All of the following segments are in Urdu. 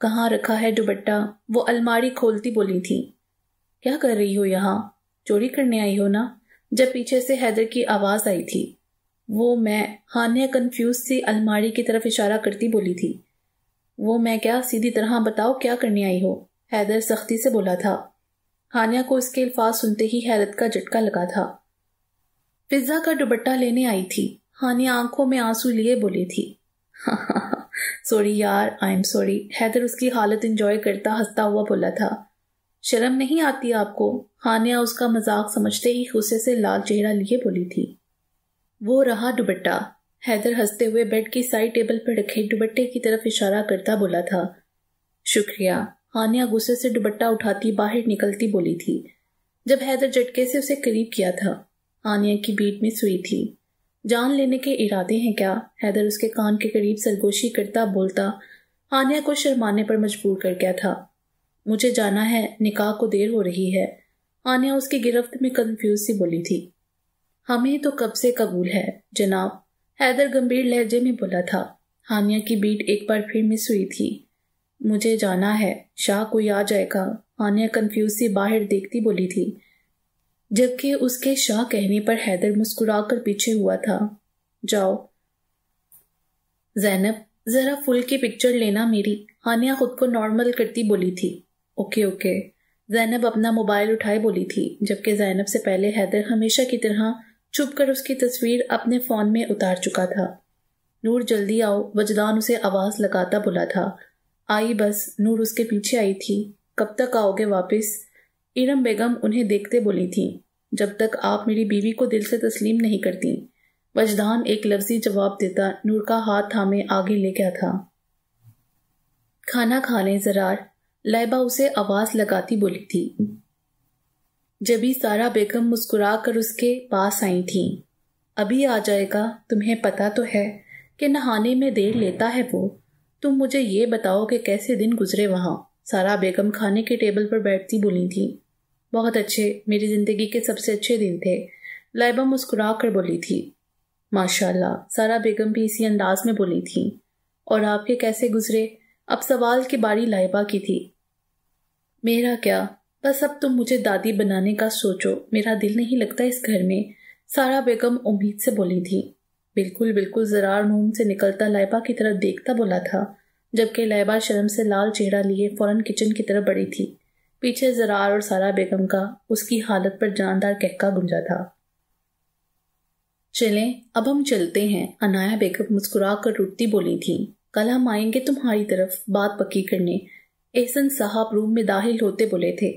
کہاں رکھا ہے دوپٹہ؟ وہ الماری کھولتی بولی تھی۔ کیا کر رہی ہو یہاں؟ چوری کرنے آئی ہو نا؟ جب پیچھے سے حیدر کی آواز آئی تھی۔ وہ میں، ہانیہ کنفیوز سی الماری کی طرف اشارہ کرتی بولی تھی۔ وہ میں کیا؟ سیدھی طرح بتاؤ کیا کرنے آئی ہو؟ حیدر سختی سے بولا تھا۔ ہانیہ کو اس کے الفاظ سنتے ہی حیرت کا جھٹکا لگا تھا۔ فضا کا دوپٹہ لینے آئی تھی، ہانیہ آنکھوں میں آنسو لیے بولی تھی۔ سوری یار، آئی ایم سوری، حیدر اس کی حالت انجوائے کرتا ہنستا ہوا بولا تھا۔ شرم نہیں آتی آپ کو؟ ہانیہ اس کا مذاق سمجھتے ہی غصے سے لال چہرہ لیے بولی تھی۔ وہ رہا دوپٹہ، حیدر ہنستے ہوئے بیڈ کی سائڈ ٹیبل پر رکھے دوپٹے کی طرف اشارہ کرتا بولا تھا۔ شکریہ، ہانیہ غصے سے دوپٹہ اٹھاتی باہر نکلتی بولی تھی۔ جب حیدر جھٹکے سے اسے قریب کیا تھا، ہانیہ کی بیٹ میں سوئی تھی۔ جان لینے کے ارادے ہیں کیا؟ حیدر اس کے کان کے قریب سرگوشی کرتا بولتا ہانیہ کو شرمانے پر مجبور کر گیا تھا۔ مجھے جانا ہے، نکاح کو دیر ہو رہی ہے۔ ہانیہ اس کی گرفت میں کنفیوز سی بولی تھی۔ ہمیں تو کب سے قبول ہے جناب، حیدر گمبھیر لہجے میں بولا تھا۔ ہانیہ کی بیٹ ایک بار پھر مس ہوئی تھی۔ مجھے جانا ہے، شاہ کوئی آ جائے گا، ہانیہ کنفیوز سی باہر دیکھتی بولی تھی، جبکہ اس کے شاہ کہنے پر حیدر مسکرا کر پیچھے ہوا تھا۔ جاؤ زینب، ذرا فل کی پکچر لینا میری، ہانیہ خود کو نارمل کرتی بولی تھی۔ اوکے اوکے، زینب اپنا موبائل اٹھائے بولی تھی، جبکہ زینب سے پہلے حیدر ہمیشہ کی طرح چھپ کر اس کی تصویر اپنے فون میں اتار چکا تھا۔ نور جلدی آؤ، وجدان اسے آواز لگاتا بولا تھا۔ آئی بس، نور اس کے پیچھے آئی تھی۔ کب تک آؤ گے واپس؟ ارم بیگم انہیں دیکھتے بولی تھی۔ جب تک آپ میری بیوی کو دل سے تسلیم نہیں کرتی۔ وجدان ایک لفظی جواب دیتا نور کا ہاتھ تھامے آگے لے گیا تھا۔ کھانا کھا لیں زرار، لائبہ اسے آواز لگاتی بولی تھی۔ جبھی سارا بیگم مسکرا کر اس کے پاس آئی تھیں۔ ابھی آ جائے گا، تمہیں پتا تو ہے کہ نہانے میں دیر لیتا ہے وہ۔ تم مجھے یہ بتاؤ کہ کیسے دن گزرے وہاں؟ سارا بیگم کھانے کے ٹیبل پر بیٹھتی بولی تھی۔ بہت اچھے، میری زندگی کے سب سے اچھے دن تھے، لائبہ مسکرا کر بولی تھی۔ ماشاءاللہ، سارا بیگم بھی اسی انداز میں بولی تھی۔ اور آپ کے کیسے گزرے؟ اب سوال کی باری لائبہ کی تھی۔ میرا کیا، بس اب تم مجھے دادی بنانے کا سوچو، میرا دل نہیں لگتا اس گھر میں، سارا بیگم امید سے بولی تھی۔ بالکل بالکل، زرار روم سے نکلتا لائبہ کی طرف دیکھتا بولا تھا، جبکہ لائبہ شرم سے لال چہرہ لیے فوراً کچن کی طرف بڑھی تھی۔ پیچھے زرار اور سارا بیگم کا اس کی حالت پر جاندار کہکا گونجا تھا۔ چلیں اب ہم چلتے ہیں، عنایہ بیگم مسکرا کر رکتی بولی تھی۔ کل ہم آئیں گے تمہاری طرف بات پکی کرنے، احسن صاحب روم میں داخل ہوتے بولے تھے۔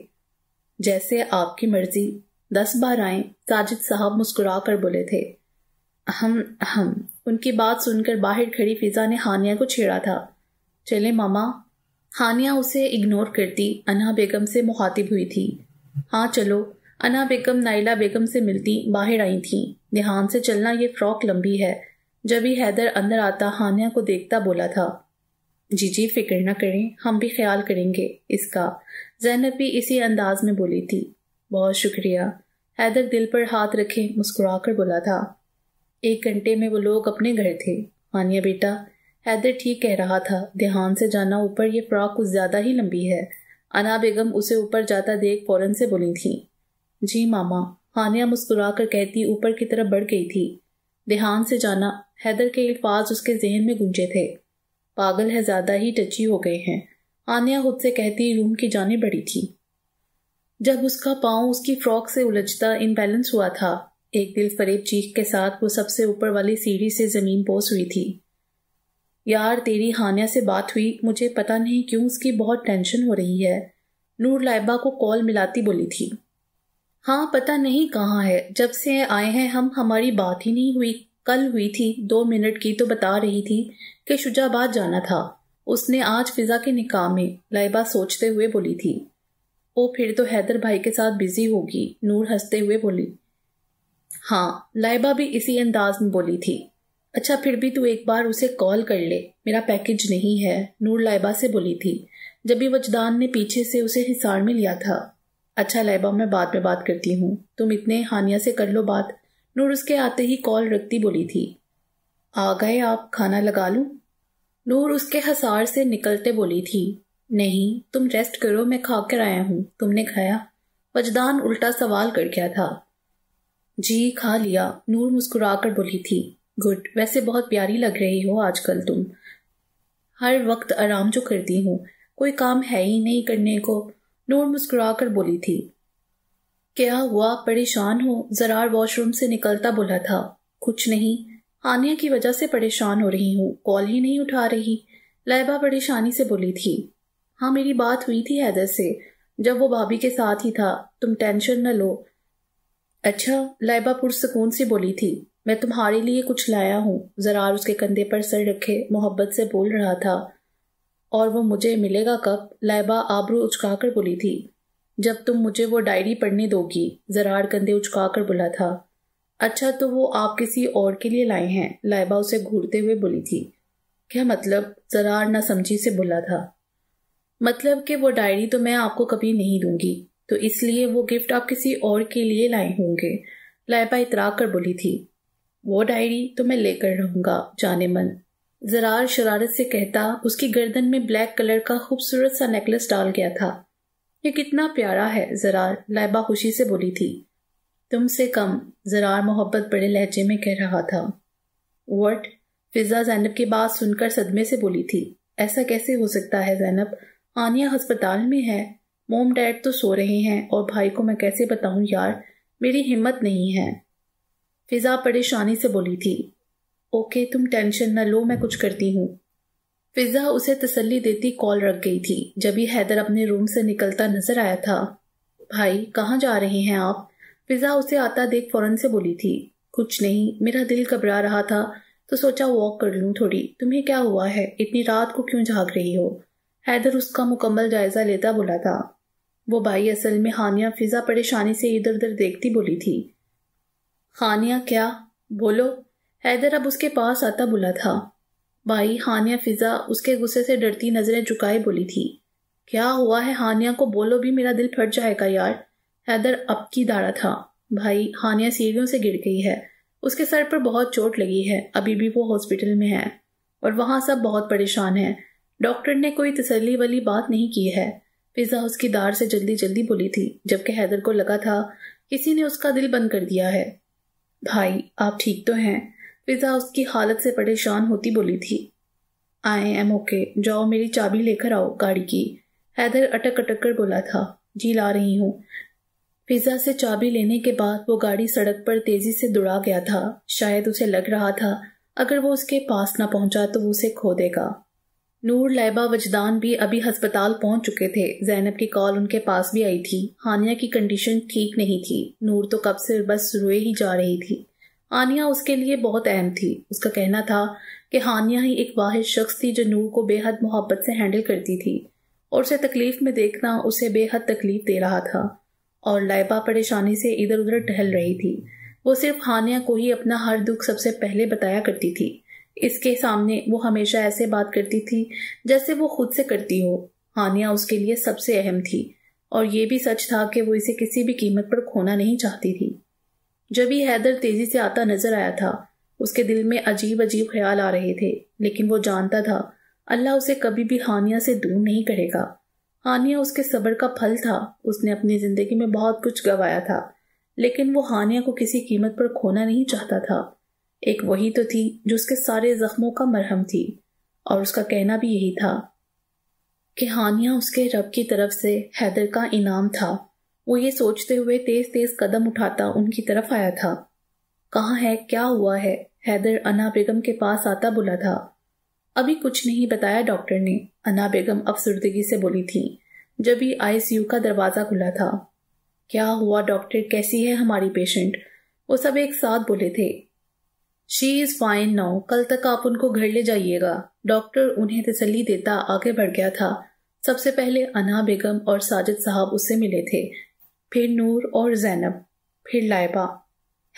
جیسے آپ کی مرضی، 10 بار آئیں، ساجد صاحب مسکرا کر بولے تھے۔ ہم ان کی بات سن کر باہر کھڑی فضا نے ہانیہ کو چھیڑا تھا۔ چلے ماما، ہانیہ اسے اگنور کرتی انا بیگم سے مخاطب ہوئی تھی۔ ہاں چلو، انا بیگم نائلہ بیگم سے ملتی باہر آئی تھیں۔ دھیان سے چلنا، یہ فراک لمبی ہے۔ جب ہی حیدر اندر آتا ہانیہ کو دیکھتا بولا تھا۔ جی فکر نہ کریں، ہم بھی خیال کریں گے اس کا، زینب بھی اسی انداز میں بولی تھی۔ بہت شکریہ، حیدر دل پر ہاتھ رکھے مسکرا کر بولا تھا۔ 1 گھنٹے میں وہ لوگ اپنے گھر تھے۔ ہانیہ بیٹا، حیدر ٹھیک کہہ رہا تھا، دھیان سے جانا، اوپر یہ فراک کچھ زیادہ ہی لمبی ہے۔ انا بیگم اسے اوپر جاتا دیکھ فوراً سے بولی تھی۔ جی ماما، ہانیہ مسکرا کر کہتی اوپر کی طرف بڑھ گئی تھی۔ دھیان سے جانا، حیدر کے الفاظ اس کے ذہن میں گونجے تھے۔ پاگل ہے، زیادہ ہی ٹچی ہو گئے ہیں، ہانیہ خود سے کہتی روم کی جانب بڑھی تھی۔ جب اس کا پاؤں اس کی فراک سے الجھتا امبیلنس ہوا تھا، ایک دل فریب چیخ کے ساتھ وہ سب سے اوپر والی سیڑھی سے زمین بوس ہوئی تھی۔ یار تیری ہانیہ سے بات ہوئی، مجھے پتا نہیں کیوں اس کی بہت ٹینشن ہو رہی ہے، نور لائبہ کو کال ملاتی بولی تھی۔ ہاں پتا نہیں کہاں ہے، جب سے آئے ہیں ہماری بات ہی نہیں ہوئی، کل ہوئی تھی 2 منٹ کی، تو بتا رہی تھی کہ شجاع آباد جانا تھا اس نے آج فضا کے نکاح میں، لائبہ سوچتے ہوئے بولی تھی۔ او پھر تو حیدر بھائی کے ساتھ بزی ہوگی، نور ہنستے ہوئے بولی۔ ہاں، لائبہ بھی اسی انداز میں بولی تھی۔ اچھا پھر بھی تو ایک بار اسے کال کر لے، میرا پیکج نہیں ہے، نور لائبہ سے بولی تھی، جب بھی وجدان نے پیچھے سے اسے حصار میں لیا تھا۔ اچھا لائبہ، میں بعد میں بات کرتی ہوں، تم اتنے ہانیہ سے کر لو بات، نور اس کے آتے ہی کال رکھتی بولی تھی۔ آ گئے آپ، کھانا لگا لوں؟ نور اس کے حصار سے نکلتے بولی تھی۔ نہیں، تم ریسٹ کرو، میں کھا کر آیا ہوں، تم نے کھایا؟ وجدان الٹا سوال کر گیا تھا۔ جی کھا لیا، نور مسکرا کر بولی تھی۔ گڈ، ویسے بہت پیاری لگ رہی ہو آج کل تم۔ ہر وقت آرام جو کرتی ہوں، کوئی کام ہے ہی نہیں کرنے کو، نور مسکرا کر بولی تھی۔ کیا ہوا، پریشان ہو؟ زرار واش روم سے نکلتا بولا تھا۔ کچھ نہیں، ہانیہ کی وجہ سے پریشان ہو رہی ہوں، کال ہی نہیں اٹھا رہی، لائبہ پریشانی سے بولی تھی۔ ہاں میری بات ہوئی تھی حیدر سے، جب وہ بھابھی کے ساتھ ہی تھا، تم ٹینشن نہ لو۔ اچھا، لائبہ پرسکون سے بولی تھی۔ میں تمہارے لیے کچھ لایا ہوں۔ زرار اس کے کندھے پر سر رکھے محبت سے بول رہا تھا۔ اور وہ مجھے ملے گا کب؟ لائبہ آبرو اچکا کر بولی تھی۔ جب تم مجھے وہ ڈائری پڑھنے دو گی، زرار کندھے اچکا کر بولا تھا۔ اچھا تو وہ آپ کسی اور کے لیے لائے ہیں؟ لائبہ اسے گھورتے ہوئے بولی تھی۔ کیا مطلب؟ زرار نہ سمجھی سے بولا تھا۔ مطلب کہ وہ ڈائری تو میں آپ کو کبھی نہیں دوں گی، تو اس لیے وہ گفٹ آپ کسی اور کے لیے لائے ہوں گے، لائبہ اتراک کر بولی تھی۔ وہ ڈائری تو میں لے کر رہوں گا جانے من، زرار شرارت سے کہتا۔ اس کی گردن میں بلیک کلر کا خوبصورت سا نیکلس ڈال گیا تھا۔ یہ کتنا پیارا ہے زرار، لائبہ خوشی سے بولی تھی۔ تم سے کم، زرار محبت بڑے لہجے میں کہہ رہا تھا۔ وٹ؟ فضا زینب کی بات سن کر صدمے سے بولی تھی۔ ایسا کیسے ہو سکتا ہے زینب؟ ہانیہ ہسپتال میں ہے، موم ڈیڈ تو سو رہے ہیں، اور بھائی کو میں کیسے بتاؤں یار، میری ہمت نہیں ہے۔ فضا پریشانی سے بولی تھی۔ اوکے تم ٹینشن نہ لو، میں کچھ کرتی ہوں۔ فضا اسے تسلی دیتی کال رکھ گئی تھی، جبھی حیدر اپنے روم سے نکلتا نظر آیا تھا۔ بھائی کہاں جا رہے ہیں آپ؟ فضا اسے آتا دیکھ فوراً سے بولی تھی۔ کچھ نہیں، میرا دل گھبرا رہا تھا تو سوچا واک کر لوں تھوڑی۔ تمہیں کیا ہوا ہے؟ اتنی رات کو کیوں جھاگ رہی ہو؟ حیدر اس کا مکمل جائزہ لیتا بولا تھا۔ وہ بھائی اصل میں ہانیہ، فضا پریشانی سے ادھر ادھر دیکھتی بولی تھی۔ ہانیہ کیا؟ بولو، حیدر اب اس کے پاس آتا بولا تھا۔ بھائی ہانیہ، فضا اس کے غصے سے ڈرتی نظریں جھکائے بولی تھی۔ کیا ہوا ہے ہانیہ کو بولو بھی، میرا دل پھٹ جائے گا یار۔ حیدر اب کی داڑا تھا۔ بھائی ہانیہ سیڑھیوں سے گر گئی ہے، اس کے سر پر بہت چوٹ لگی ہے، ابھی بھی وہ ہاسپٹل میں ہے، اور وہاں سب بہت پریشان ہیں، ڈاکٹر نے کوئی تسلی والی بات نہیں کی ہے۔ فضا اس کی دار سے جلدی جلدی بولی تھی، جبکہ حیدر کو لگا تھا کسی نے اس کا دل بند کر دیا ہے۔ بھائی آپ ٹھیک تو ہیں؟ فضا اس کی حالت سے پریشان ہوتی بولی تھی۔ آئی ایم اوکے، جاؤ میری چابی لے کر آؤ گاڑی کی، حیدر اٹک اٹک کر بولا تھا۔ جی لا رہی ہوں۔ فضا سے چابی لینے کے بعد وہ گاڑی سڑک پر تیزی سے دوڑا گیا تھا۔ شاید اسے لگ رہا تھا اگر وہ اس کے پاس نہ پہنچا تو وہ اسے کھو دے گا۔ نور، لائبہ، وجدان بھی ابھی ہسپتال پہنچ چکے تھے۔ زینب کی کال ان کے پاس بھی آئی تھی۔ ہانیہ کی کنڈیشن ٹھیک نہیں تھی۔ نور تو کب سے بس روئے ہی جا رہی تھی۔ ہانیہ اس کے لیے بہت اہم تھی۔ اس کا کہنا تھا کہ ہانیہ ہی ایک واحد شخص تھی جو نور کو بے حد محبت سے ہینڈل کرتی تھی، اور اسے تکلیف میں دیکھنا اسے بے حد تکلیف دے رہا تھا، اور لائبہ پریشانی سے ادھر ادھر ٹہل رہی تھی۔ وہ صرف ہانیہ کو ہی اپنا ہر دکھ سب سے پہلے بتایا کرتی تھی۔ اس کے سامنے وہ ہمیشہ ایسے بات کرتی تھی جیسے وہ خود سے کرتی ہو۔ ہانیہ اس کے لیے سب سے اہم تھی، اور یہ بھی سچ تھا کہ وہ اسے کسی بھی قیمت پر کھونا نہیں چاہتی تھی۔ جب ہی حیدر تیزی سے آتا نظر آیا تھا، اس کے دل میں عجیب عجیب خیال آ رہے تھے، لیکن وہ جانتا تھا اللہ اسے کبھی بھی ہانیہ سے دور نہیں کرے گا۔ ہانیہ اس کے صبر کا پھل تھا۔ اس نے اپنی زندگی میں بہت کچھ گنوایا تھا، لیکن وہ ہانیہ کو کسی قیمت پر کھونا نہیں چاہتا تھا۔ ایک وہی تو تھی جو اس کے سارے زخموں کا مرہم تھی، اور اس کا کہنا بھی یہی تھا کہ ہانیہ اس کے رب کی طرف سے حیدر کا انعام تھا۔ وہ یہ سوچتے ہوئے تیز تیز قدم اٹھاتا ان کی طرف آیا تھا۔ کہاں ہے؟ کیا ہوا ہے؟ حیدر انا بیگم کے پاس آتا بولا تھا۔ ابھی کچھ نہیں بتایا ڈاکٹر نے، انا بیگم افسردگی سے بولی تھی، جب ہی ICU کا دروازہ کھلا تھا۔ کیا ہوا ڈاکٹر؟ کیسی ہے ہماری پیشنٹ؟ وہ سب ایک ساتھ بولے تھے۔ شی از فائن ناؤ، کل تک آپ ان کو گھر لے جائیے گا، ڈاکٹر انہیں تسلی دیتا آگے بڑھ گیا تھا۔ سب سے پہلے انا بیگم اور ساجد صاحب اس سے ملے تھے، پھر نور اور زینب، پھر لائبہ۔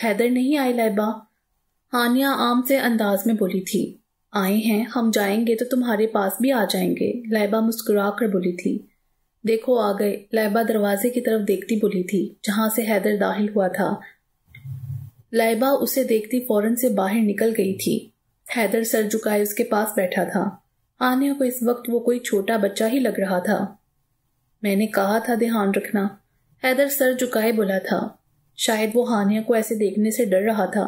حیدر نہیں آئے لائبہ؟ ہانیہ عام سے انداز میں بولی تھی۔ آئے ہیں، ہم جائیں گے تو تمہارے پاس بھی آ جائیں گے، لائبہ مسکرا کر بولی تھی۔ دیکھو آ گئے، لائبہ دروازے کی طرف دیکھتی بولی تھی جہاں سے حیدر داخل ہوا تھا۔ لائبہ اسے دیکھتی فوراً سے باہر نکل گئی تھی۔ حیدر سر جھکائے اس کے پاس بیٹھا تھا۔ ہانیہ کو اس وقت وہ کوئی چھوٹا بچہ ہی لگ رہا تھا۔ میں نے کہا تھا دھیان رکھنا، حیدر سر جھکائے بولا تھا۔ شاید وہ ہانیہ کو ایسے دیکھنے سے ڈر رہا تھا۔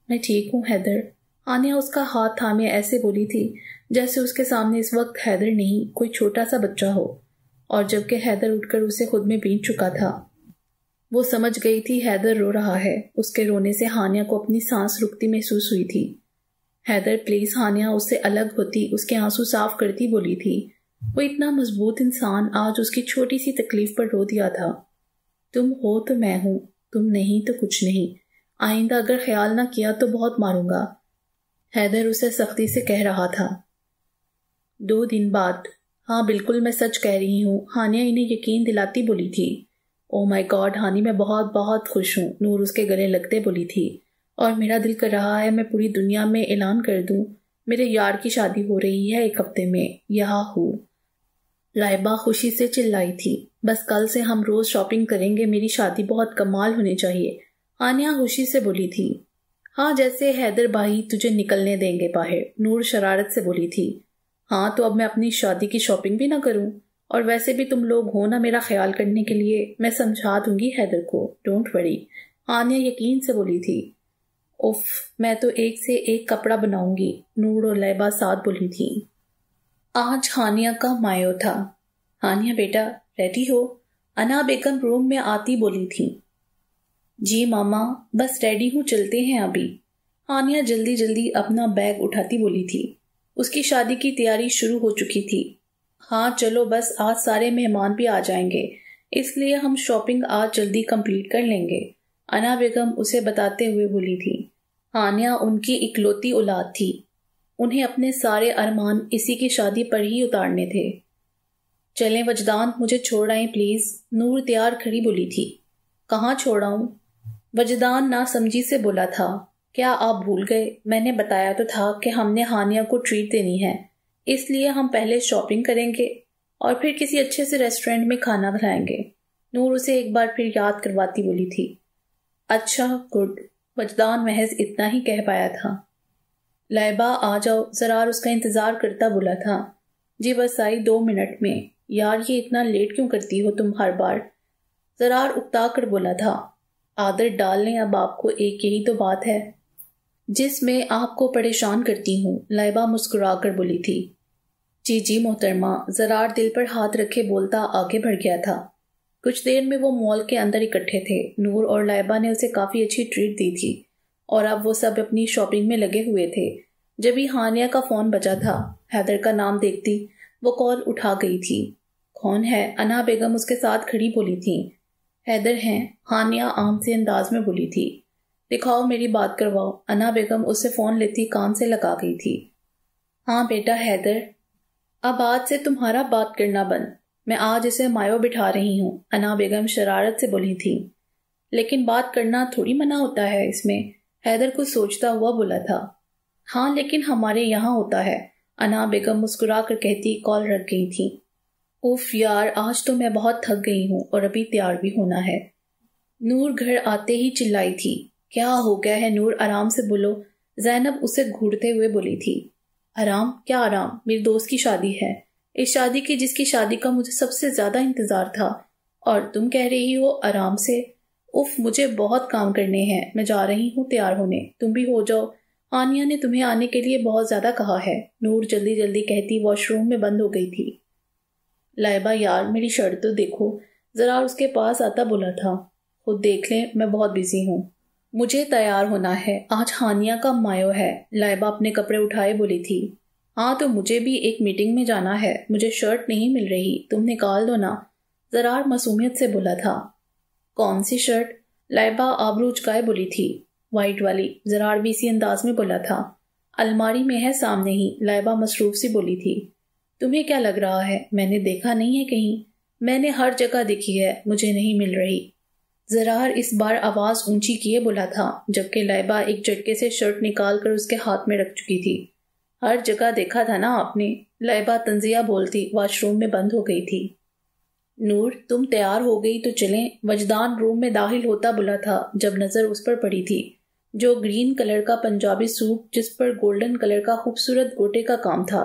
میں ٹھیک ہوں حیدر، ہانیہ اس کا ہاتھ تھامے ایسے بولی تھی جیسے اس کے سامنے اس وقت حیدر نہیں کوئی چھوٹا سا بچہ ہو، اور جبکہ حیدر اٹھ کر اسے خود میں بیٹھ چکا تھا۔ وہ سمجھ گئی تھی حیدر رو رہا ہے۔ اس کے رونے سے ہانیہ کو اپنی سانس رکتی محسوس ہوئی تھی۔ حیدر پلیز، ہانیہ اس سے الگ ہوتی، اس کے آنسو صاف کرتی بولی تھی۔ وہ اتنا مضبوط انسان آج اس کی چھوٹی سی تکلیف پر رو دیا تھا۔ تم ہو تو میں ہوں، تم نہیں تو کچھ نہیں، آئندہ اگر خیال نہ کیا تو بہت ماروں گا، حیدر اسے سختی سے کہہ رہا تھا۔ 2 دن بعد، ہاں بالکل میں سچ کہہ رہی ہوں، ہانیہ انہیں یقین دلاتی بولی تھی۔ او مائی گاڈ ہانی، میں بہت بہت خوش ہوں، نور اس کے گلے لگتے بولی تھی۔ اور میرا دل کر رہا ہے میں پوری دنیا میں اعلان کر دوں، میرے یار کی شادی ہو رہی ہے 1 ہفتے میں، یہاں ہوں۔ لائبہ خوشی سے چلائی تھی، بس کل سے ہم روز شاپنگ کریں گے، میری شادی بہت کمال ہونی چاہیے، ہانیہ خوشی سے بولی تھی۔ ہاں جیسے حیدر بھائی تجھے نکلنے دیں گے باہر، نور شرارت سے بولی تھی۔ ہاں تو اب میں اپنی شادی کی شاپنگ بھی نہ کروں، اور ویسے بھی تم لوگ ہو نا میرا خیال کرنے کے لیے، میں سمجھا دوں گی حیدر کو، ڈونٹ وری، ہانیہ یقین سے بولی تھی۔ اف، میں تو ایک سے ایک کپڑا بناؤں گی، نور اور لائبہ ساتھ بولی تھی۔ آج ہانیہ کا مایو تھا۔ ہانیہ بیٹا ریڈی ہو؟ انا بیگم روم میں آتی بولی تھی۔ جی ماما، بس ریڈی ہوں، چلتے ہیں ابھی، ہانیہ جلدی جلدی اپنا بیگ اٹھاتی بولی تھی۔ اس کی شادی کی تیاری شروع ہو چکی تھی۔ ہاں چلو، بس آج سارے مہمان بھی آ جائیں گے، اس لیے ہم شاپنگ آج جلدی کمپلیٹ کر لیں گے، انا بیگم اسے بتاتے ہوئے بولی تھی۔ ہانیہ ان کی اکلوتی اولاد تھی، انہیں اپنے سارے ارمان اسی کی شادی پر ہی اتارنے تھے۔ چلیں وجدان، مجھے چھوڑ آئیں پلیز، نور تیار کھڑی بولی تھی۔ کہاں چھوڑ آؤں؟ وجدان ناسمجھی سے بولا تھا۔ کیا آپ بھول گئے؟ میں نے بتایا تو تھا کہ ہم نے ہانیہ کو ٹریٹ دینی ہے، اس لیے ہم پہلے شاپنگ کریں گے اور پھر کسی اچھے سے ریسٹورینٹ میں کھانا کھلائیں گے، نور اسے ایک بار پھر یاد کرواتی بولی تھی۔ اچھا گڈ، وجدان محض اتنا ہی کہہ پایا تھا۔ لائبہ آ جاؤ، زرار اس کا انتظار کرتا بولا تھا۔ جی بس آئی 2 منٹ میں، یار یہ اتنا لیٹ کیوں کرتی ہو تم ہر بار؟ زرار اکتا کر بولا تھا۔ عادت ڈال لیں اب آپ کو، ایک یہی تو بات ہے جس میں آپ کو پریشان کرتی ہوں، لائبہ مسکرا کر بولی تھی۔ جی جی محترمہ، زرار دل پر ہاتھ رکھے بولتا آگے بڑھ گیا تھا۔ کچھ دیر میں وہ مال کے اندر اکٹھے تھے، نور اور لائبہ نے اسے کافی اچھی ٹریٹ دی تھی، اور اب وہ سب اپنی شاپنگ میں لگے ہوئے تھے۔ جبھی ہانیہ کا فون بجا تھا، حیدر کا نام دیکھتی وہ کال اٹھا گئی تھی۔ کون ہے؟ انا بیگم اس کے ساتھ کھڑی بولی تھی۔ حیدر ہیں، ہانیہ عام سے انداز میں بولی تھی۔ دکھاؤ میری بات کرواؤ، انا بیگم اس سے فون لیتی کان سے لگا گئی تھی۔ ہاں بیٹا حیدر، اب آج سے تمہارا بات کرنا بند، میں آج اسے مایو بٹھا رہی ہوں، انا بیگم شرارت سے بولی تھی۔ لیکن بات کرنا تھوڑی منع ہوتا ہے اس میں، حیدر کچھ سوچتا ہوا بولا تھا۔ ہاں لیکن ہمارے یہاں ہوتا ہے، انا بیگم مسکرا کر کہتی کال رکھ گئی تھی۔ اوف یار، آج تو میں بہت تھک گئی ہوں اور ابھی تیار بھی ہونا ہے، نور گھر آتے ہی چلائی تھی۔ کیا ہو گیا ہے نور، آرام سے بولو، زینب اسے گھورتے ہوئے بولی تھی۔ آرام؟ کیا آرام؟ میری دوست کی شادی ہے، اس شادی کی جس کی شادی کا مجھے سب سے زیادہ انتظار تھا، اور تم کہہ رہی ہو آرام سے؟ اف، مجھے بہت کام کرنے ہیں، میں جا رہی ہوں تیار ہونے، تم بھی ہو جاؤ، ہانیہ نے تمہیں آنے کے لیے بہت زیادہ کہا ہے، نور جلدی جلدی کہتی واش روم میں بند ہو گئی تھی۔ لائبہ یار میری شرٹ تو دیکھو، ذرا اس کے پاس آتا بولا تھا۔ خود دیکھ لیں، میں بہت بزی ہوں، مجھے تیار ہونا ہے، آج ہانیہ کا مایو ہے، لائبہ اپنے کپڑے اٹھائے بولی تھی۔ ہاں تو مجھے بھی ایک میٹنگ میں جانا ہے، مجھے شرٹ نہیں مل رہی، تم نکال دو نا، زرار معصومیت سے بولا تھا۔ کون سی شرٹ؟ لائبہ آبرو اچکائے بولی تھی۔ وائٹ والی، زرار بھی اسی انداز میں بولا تھا۔ الماری میں ہے سامنے ہی، لائبہ مصروف سی بولی تھی۔ تمہیں کیا لگ رہا ہے میں نے دیکھا نہیں ہے کہیں؟ میں نے ہر جگہ دیکھی ہے، مجھے نہیں مل رہی، زرار اس بار آواز اونچی کیے بولا تھا، جبکہ لائبہ ایک جھٹکے سے شرٹ نکال کر اس کے ہاتھ میں رکھ چکی تھی۔ ہر جگہ دیکھا تھا نا آپ نے، لائبہ تنزیہ بولتی واش روم میں بند ہو گئی تھی۔ نور تم تیار ہو گئی تو چلیں، وجدان روم میں داخل ہوتا بولا تھا جب نظر اس پر پڑی تھی، جو گرین کلر کا پنجابی سوٹ جس پر گولڈن کلر کا خوبصورت گوٹے کا کام تھا،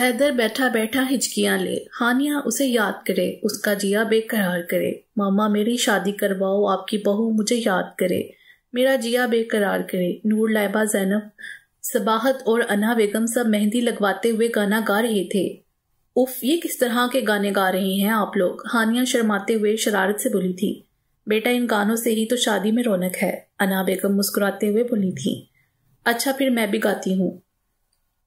حیدر بیٹھا بیٹھا ہچکیاں لے، ہانیہ اسے یاد کرے، اس کا جیا بے قرار کرے، ماما میری شادی کرواؤ، آپ کی بہو مجھے یاد کرے، میرا جیا بے قرار کرے۔ نور، لائبہ، زینب، صباحت اور انا بیگم سب مہندی لگواتے ہوئے گانا گا رہے تھے۔ اف، یہ کس طرح کے گانے گا رہے ہیں آپ لوگ؟ ہانیہ شرماتے ہوئے شرارت سے بولی تھی۔ بیٹا، ان گانوں سے ہی تو شادی میں رونق ہے، انا بیگم مسکراتے ہوئے بولی تھی۔ اچھا پھر میں بھی گاتی ہوں۔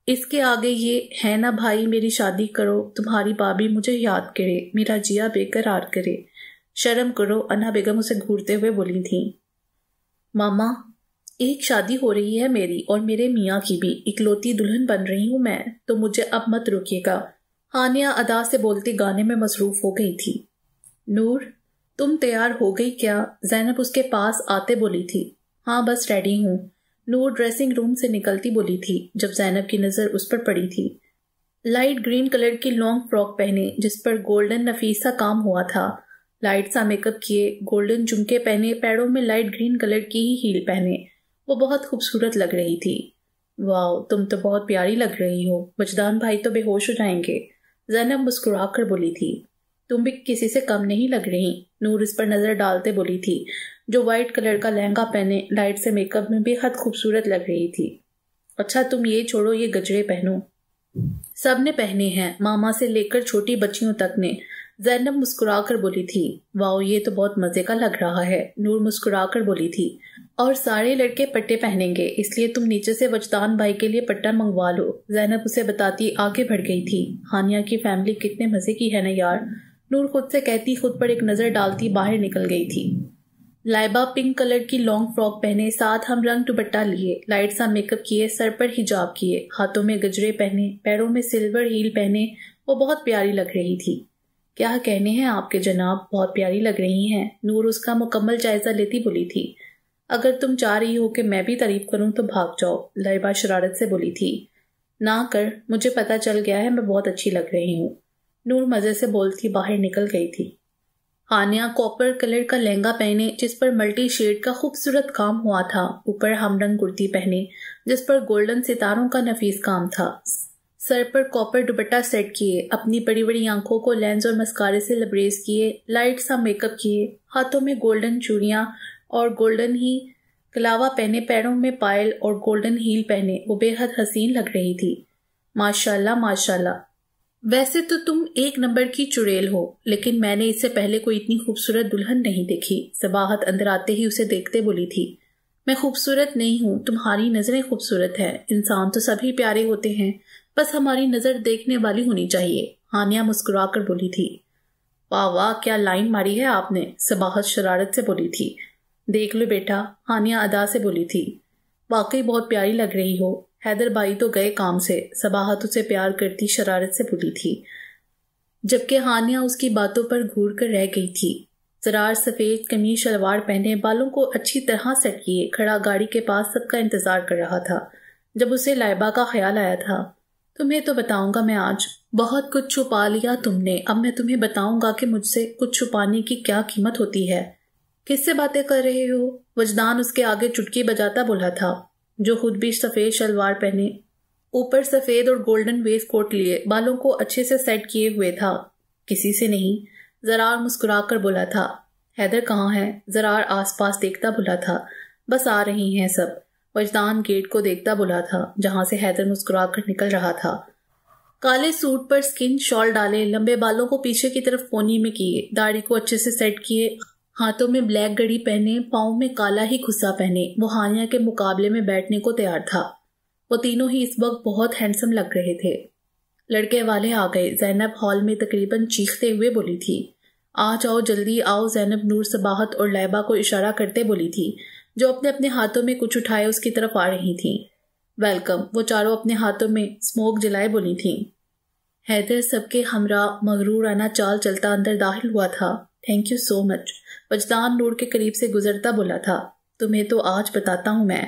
اس کے آگے یہ ہے نا بھائی، میری شادی کرو، تمہاری بابی مجھے یاد کرے، میرا جیا بے قرار کرے۔ شرم کرو، انا بیگم اسے گھورتے ہوئے بولی تھی۔ ماما، ایک شادی ہو رہی ہے میری اور میرے میاں کی بھی، اکلوتی دلہن بن رہی ہوں میں، تو مجھے اب مت روکیے گا۔ ہانیہ ادا سے بولتی گانے میں مصروف ہو گئی تھی۔ نور، تم تیار ہو گئی کیا؟ زینب اس کے پاس آتے بولی تھی۔ ہاں بس ریڈی ہوں، نور ڈریسنگ روم سے نکلتی بولی تھی جب زینب کی نظر اس پر پڑی تھی۔ لائٹ گرین کلر کی لانگ فراک پہنے جس پر گولڈن نفیس سا کام ہوا تھا، لائٹ سا میک اپ کیے، گولڈن جھمکے پہنے، پیروں میں لائٹ گرین کلر کی ہی ہیل پہنے، وہ بہت خوبصورت لگ رہی تھی۔ واو، تم تو بہت پیاری لگ رہی ہو، وجدان بھائی تو بے ہوش ہو جائیں گے، زینب مسکرا کر بولی تھی۔ تم بھی کسی سے کم نہیں لگ رہی، نور اس پر نظر ڈالتے بولی تھی، جو وائٹ کلر کا لہنگا پہنے لائٹ سے میک اپ میں بے حد خوبصورت لگ رہی تھی۔ اچھا تم یہ چھوڑو، یہ گجرے پہنو۔ سب نے پہنے ہیں، ماما سے لے کر چھوٹی بچیوں تک نے، زینب مسکرا کر بولی تھی۔ واؤ، یہ تو بہت مزے کا لگ رہا ہے، نور مسکرا کر بولی تھی۔ اور سارے لڑکے پٹے پہنیں گے، اس لیے تم نیچے سے وجدان بھائی کے لیے پٹا منگوا لو، زینب اسے بتاتی آگے بڑھ گئی تھی۔ ہانیہ کی فیملی کتنے مزے کی ہے نا یار، نور خود سے کہتی خود پر ایک نظر ڈالتی باہر نکل گئی تھی۔ لائبہ پنک کلر کی لانگ فراک پہنے، ساتھ ہم رنگ دوپٹہ لیے، لائٹ سا میک اپ کیے، سر پر حجاب کیے، ہاتھوں میں گجرے پہنے، پیروں میں سلور ہیل پہنے، وہ بہت پیاری لگ رہی تھی۔ کیا کہنے ہیں آپ کے جناب، بہت پیاری لگ رہی ہیں، نور اس کا مکمل جائزہ لیتی بولی تھی۔ اگر تم چاہ رہی ہو کہ میں بھی تعریف کروں تو بھاگ جاؤ، لائبہ شرارت سے بولی تھی۔ نہ کر، مجھے پتا چل گیا ہے میں بہت اچھی لگ رہی ہوں، نور مزے سے بولتی باہر نکل گئی تھی۔ ہانیہ کاپر کلر کا لہنگا پہنے جس پر ملٹی شیڈ کا خوبصورت کام ہوا تھا، اوپر ہم رنگ کرتی پہنے جس پر گولڈن ستاروں کا نفیس کام تھا، سر پر کاپر دوپٹہ سیٹ کیے، اپنی بڑی بڑی آنکھوں کو لینز اور مسکارے سے لبریز کیے، لائٹ سا میک اپ کیے، ہاتھوں میں گولڈن چوڑیاں اور گولڈن ہی کلاوا پہنے، پیروں میں پائل اور گولڈن ہیل پہنے، وہ بے حد حسین لگ رہی تھی۔ ماشاءاللہ ماشاءاللہ، ویسے تو تم ایک نمبر کی چڑیل ہو، لیکن میں نے اس سے پہلے کوئی اتنی خوبصورت دلہن نہیں دیکھی، صباحت اندر آتے ہی اسے دیکھتے بولی تھی۔ میں خوبصورت نہیں ہوں، تمہاری نظریں خوبصورت ہیں، انسان تو سبھی پیارے ہوتے ہیں، بس ہماری نظر دیکھنے والی ہونی چاہیے، ہانیہ مسکرا کر بولی تھی۔ واہ واہ، کیا لائن ماری ہے آپ نے، صباحت شرارت سے بولی تھی۔ دیکھ لو بیٹا، ہانیہ ادا سے بولی تھی، واقعی بہت پیاری لگ رہی ہو، حیدر بھائی تو گئے کام سے، صباحت اسے پیار کرتی شرارت سے بولی تھی، جبکہ ہانیہ اس کی باتوں پر گھور کر رہ گئی تھی۔ زرار سفید قمیض شلوار پہنے، بالوں کو اچھی طرح سیٹ کیے، کھڑا گاڑی کے پاس سب کا انتظار کر رہا تھا۔ جب اسے لائبہ کا خیال آیا تھا، تمہیں تو بتاؤں گا میں آج، بہت کچھ چھپا لیا تم نے، اب میں تمہیں بتاؤں گا کہ مجھ سے کچھ چھپانے کی کیا قیمت ہوتی ہے۔ کس سے باتیں کر رہے ہو؟ وجدان اس کے آگے چٹکی بجاتا بولا تھا، جو خود بھی سفید شلوار پہنے، اوپر سفید اور گولڈن ویسٹ کوٹ لیے، بالوں کو اچھے سے سیٹ کیے ہوئے تھا۔ کسی سے نہیں، زرار مسکرا کر بولا تھا۔ حیدر کہاں ہے؟ زرار آس پاس دیکھتا بولا تھا۔ بس آ رہی ہیں سب، وجدان گیٹ کو دیکھتا بولا تھا جہاں سے حیدر مسکرا کر نکل رہا تھا۔ کالے سوٹ پر سکن شال ڈالے، لمبے بالوں کو پیچھے کی طرف پونی میں کیے، داڑھی کو اچھے سے سیٹ کیے، ہاتھوں میں بلیک گھڑی پہنے، پاؤں میں کالا ہی کھسا پہنے، وہ ہانیہ کے مقابلے میں بیٹھنے کو تیار تھا۔ وہ تینوں ہی اس وقت بہت ہینڈسم لگ رہے تھے۔ لڑکے والے آ گئے، زینب ہال میں تقریباً چیختے ہوئے بولی تھی۔ آ جاؤ جلدی آؤ، زینب نور صباحت اور لائبہ کو اشارہ کرتے بولی تھی، جو اپنے اپنے ہاتھوں میں کچھ اٹھائے اس کی طرف آ رہی تھیں۔ ویلکم، وہ چاروں اپنے ہاتھوں میں اسموک جلائے بولی تھیں۔ حیدر سب کے ہمراہ مغرورانہ چال چلتا اندر داخل ہوا تھا۔ تھینک یو سو مچ، وجدان نور کے قریب سے گزرتا بولا تھا۔ تمہیں تو آج بتاتا ہوں میں،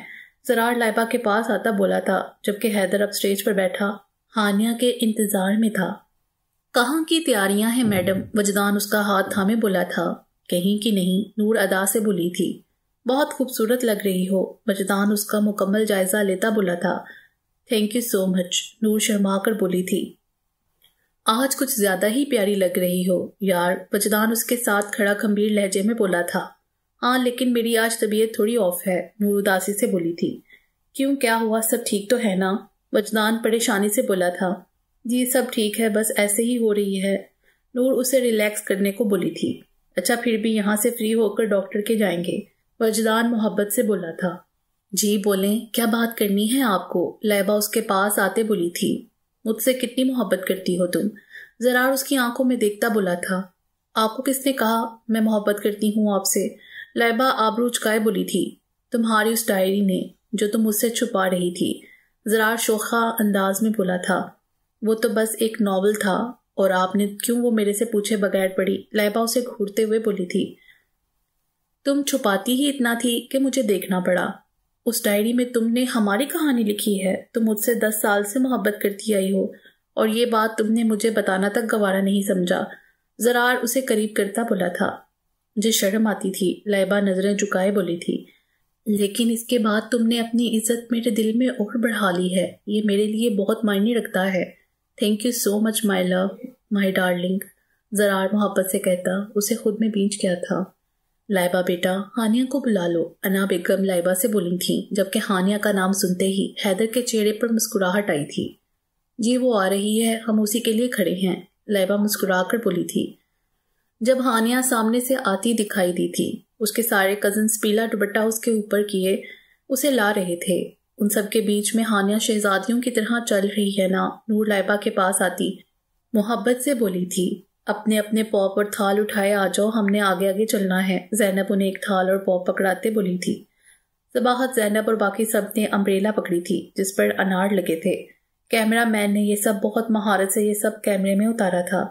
زرار لائبہ کے پاس آتا بولا تھا، جبکہ حیدر اب سٹیج پر بیٹھا ہانیہ کے انتظار میں تھا۔ کہاں کی تیاریاں ہیں میڈم؟ وجدان اس کا ہاتھ تھامے بولا تھا۔ کہیں کی نہیں، نور ادا سے بولی تھی۔ بہت خوبصورت لگ رہی ہو، وجدان اس کا مکمل جائزہ لیتا بولا تھا۔ تھینک یو سو مچ، نور شرما کر بولی تھی۔ آج کچھ زیادہ ہی پیاری لگ رہی ہو یار، وجدان اس کے ساتھ کھڑا گھمبیر لہجے میں بولا تھا۔ ہاں لیکن میری آج طبیعت تھوڑی آف ہے، نور اداسی سے بولی تھی۔ کیوں، کیا ہوا؟ سب ٹھیک تو ہے نا؟ وجدان پریشانی سے بولا تھا۔ جی سب ٹھیک ہے، بس ایسے ہی ہو رہی ہے، نور اسے ریلیکس کرنے کو بولی تھی۔ اچھا پھر بھی یہاں سے فری ہو کر ڈاکٹر کے جائیں گے، وجدان محبت سے بولا تھا۔ جی بولیں، کیا بات کرنی ہے آپ کو؟ لائبہ اس کے پاس آتے بولی تھی۔ مجھ سے کتنی محبت کرتی ہو تم؟ زرار اس کی آنکھوں میں دیکھتا بولا تھا۔ آپ کو کس نے کہا میں محبت کرتی ہوں آپ سے؟ لائبہ آبرو چکائے بولی تھی۔ تمہاری اس ڈائری نے جو تم مجھ سے چھپا رہی تھی، زرار شوخا انداز میں بولا تھا۔ وہ تو بس ایک ناول تھا، اور آپ نے کیوں وہ میرے سے پوچھے بغیر پڑھی؟ لائبہ اسے گھورتے ہوئے بولی تھی۔ تم چھپاتی ہی اتنا تھی کہ مجھے دیکھنا پڑا۔ اس ڈائری میں تم نے ہماری کہانی لکھی ہے۔ تم مجھ سے 10 سال سے محبت کرتی آئی ہو، اور یہ بات تم نے مجھے بتانا تک گوارا نہیں سمجھا۔ زرار اسے قریب کرتا بولا تھا۔ مجھے شرم آتی تھی، لائبہ نظریں جھکائے بولی تھی، لیکن اس کے بعد تم نے اپنی عزت میرے دل میں اور بڑھا لی ہے، یہ میرے لیے بہت معنی رکھتا ہے۔ Thank you so much my love, my darling, Zarar محبت سے کہتا، اسے خود میں بینچ گیا تھا۔ لائبہ بیٹا، ہانیہ کو بلا لو، انا بیگم لائبہ سے بولی تھیں، جبکہ ہانیہ کا نام سنتے ہی حیدر کے چہرے پر مسکراہٹ آئی تھی۔ جی وہ آ رہی ہے، ہم اسی کے لیے کھڑے ہیں، لائبہ مسکرا کر بولی تھی۔ جب ہانیہ سامنے سے آتی دکھائی دی تھی، اس کے سارے کزنز پیلا دوپٹہ اس کے اوپر کیے اسے لا رہے تھے۔ ان سب کے بیچ میں ہانیہ شہزادیوں کی طرح چل رہی ہے نا؟ نور لائبہ کے پاس آتی محبت سے بولی تھی۔ اپنے اپنے پاپ اور تھال اٹھائے آ جاؤ، ہم نے آگے آگے چلنا ہے، زینب انہیں ایک تھال اور پاپ پکڑاتے بولی تھی۔ صباحت، زینب اور باقی سب نے امبریلا پکڑی تھی جس پر انار لگے تھے۔ کیمرہ مین نے یہ سب بہت مہارت سے یہ سب کیمرے میں اتارا تھا۔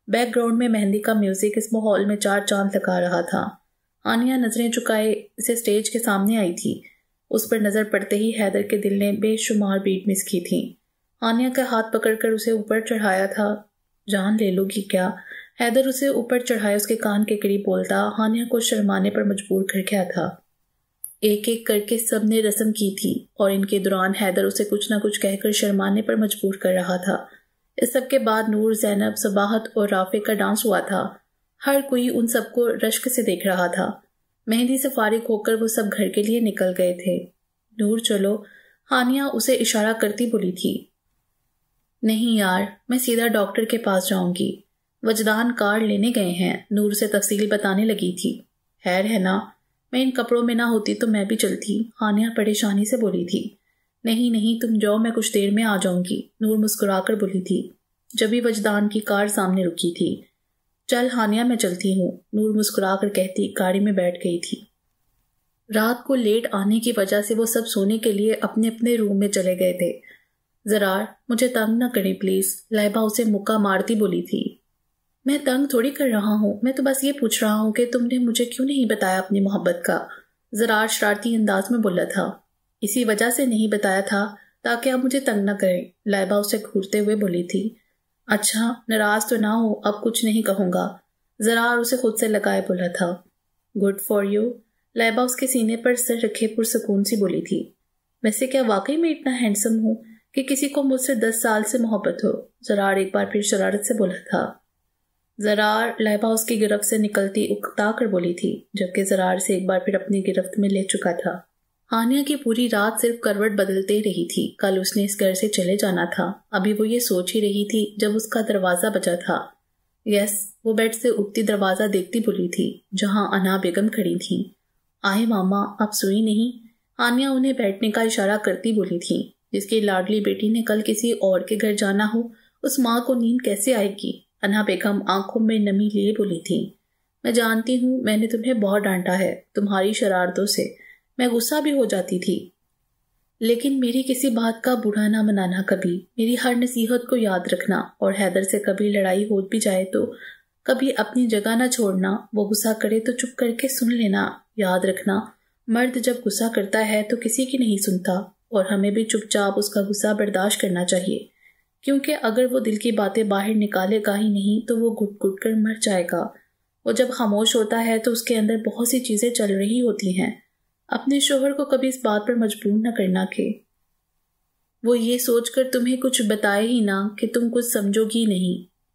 بیک گراؤنڈ میں مہندی کا میوزک اس ماحول میں 4 چاند لگا رہا تھا۔ ہانیہ نظریں چکائے اسے سٹیج کے سامنے آئی تھی۔ اس پر نظر پڑتے ہی حیدر کے دل نے بے شمار بیٹ مس کی تھی۔ ہانیہ کا ہاتھ پکڑ کر اسے اوپر چڑھایا تھا۔ جان لے لو گی کیا؟ حیدر اسے اوپر چڑھائے اس کے کان کے قریب بولتا، ہانیہ کو شرمانے پر مجبور کر گیا تھا۔ ایک ایک کر کے سب نے رسم کی تھی، اور ان کے دوران حیدر اسے کچھ نہ کچھ کہہ کر شرمانے پر مجبور کر رہا تھا۔ اس سب کے بعد نور، زینب، صباحت اور رافع کا ڈانس ہوا تھا۔ ہر کوئی ان سب کو رشک سے دیکھ رہا تھا۔ مہندی سے فارغ ہو کر وہ سب گھر کے لیے نکل گئے تھے۔ نور چلو، ہانیہ اسے اشارہ کرتی بولی تھی۔ نہیں یار، میں سیدھا ڈاکٹر کے پاس جاؤں گی، وجدان کارڈ لینے گئے ہیں، نور سے تفصیل بتانے لگی تھی۔ خیر ہے نا؟ میں ان کپڑوں میں نہ ہوتی تو میں بھی چلتی، ہانیہ پریشانی سے بولی تھی۔ نہیں نہیں تم جاؤ، میں کچھ دیر میں آ جاؤں گی، نور مسکرا کر بولی تھی۔ جبھی وجدان کی کار سامنے رکی تھی۔ چل ہانیہ میں چلتی ہوں، نور مسکرا کر کہتی گاڑی میں بیٹھ گئی تھی۔ رات کو لیٹ آنے کی وجہ سے وہ سب سونے کے لیے اپنے اپنے روم میں چلے گئے تھے۔ زرار، مجھے تنگ نہ کریں پلیز، لائبہ اسے مکہ مارتی بولی تھی۔ میں تنگ تھوڑی کر رہا ہوں، میں تو بس یہ پوچھ رہا ہوں کہ تم نے مجھے کیوں نہیں بتایا اپنی محبت کا، زرار شرارتی انداز میں بولا تھا۔ اسی وجہ سے نہیں بتایا تھا تاکہ آپ مجھے تنگ نہ کریں، لائبہ اسے گھورتے ہوئے بولی تھی۔ اچھا ناراض تو نہ ہو، اب کچھ نہیں کہوں گا، زرار اسے خود سے لگائے بولا تھا۔ گڈ فار یو، لائبہ اس کے سینے پر سر رکھے پرسکون سی بولی تھی۔ ویسے کیا واقعی میں اتنا ہینڈسم ہوں کہ کسی کو مجھ سے 10 سال سے محبت ہو؟ زرار ایک بار پھر شرارت سے بولا تھا۔ زرار، لائبہ اس کی گرفت سے نکلتی اکتا کر بولی تھی، جبکہ زرار سے ایک بار پھر اپنی گرفت میں لے چکا تھا۔ ہانیہ کی پوری رات صرف کروٹ بدلتے رہی تھی۔ کل اس نے اس گھر سے چلے جانا تھا۔ ابھی وہ یہ سوچ ہی رہی تھی جب اس کا دروازہ بجا تھا۔ یس، وہ بیڈ سے اٹھتی دروازہ دیکھتی بولی تھی، جہاں انا بیگم کھڑی تھیں۔ آئے ماما، آپ سوئی نہیں؟ ہانیہ انہیں بیٹھنے کا اشارہ کرتی بولی تھی۔ جس کی لاڈلی بیٹی نے کل کسی اور کے گھر جانا ہو، اس ماں کو نیند کیسے آئے گی؟ انا بیگم آنکھوں میں نمی لیے بولی تھی۔ میں جانتی ہوں میں نے تمہیں بہت ڈانٹا ہے، تمہاری شرارتوں سے میں غصہ بھی ہو جاتی تھی، لیکن میری کسی بات کا برا نہ منانا کبھی، میری ہر نصیحت کو یاد رکھنا، اور حیدر سے کبھی لڑائی ہو بھی جائے تو کبھی اپنی جگہ نہ چھوڑنا، وہ غصہ کرے تو چپ کر کے سن لینا، یاد رکھنا مرد جب غصہ کرتا ہے تو کسی کی نہیں سنتا، اور ہمیں بھی چپ چاپ اس کا غصہ برداشت کرنا چاہیے، کیونکہ اگر وہ دل کی باتیں باہر نکالے گا ہی نہیں تو وہ گھٹ گھٹ کر مر جائے گا۔ وہ جب خاموش ہوتا ہے تو اس کے اندر بہت سی چیزیں چل رہی ہوتی ہیں۔ اپنے شوہر کو کبھی اس بات پر مجبور نہ کرنا کہ وہ یہ سوچ کر تمہیں کچھ بتائے ہی نہ کہ تم کچھ سمجھو گی نہیں۔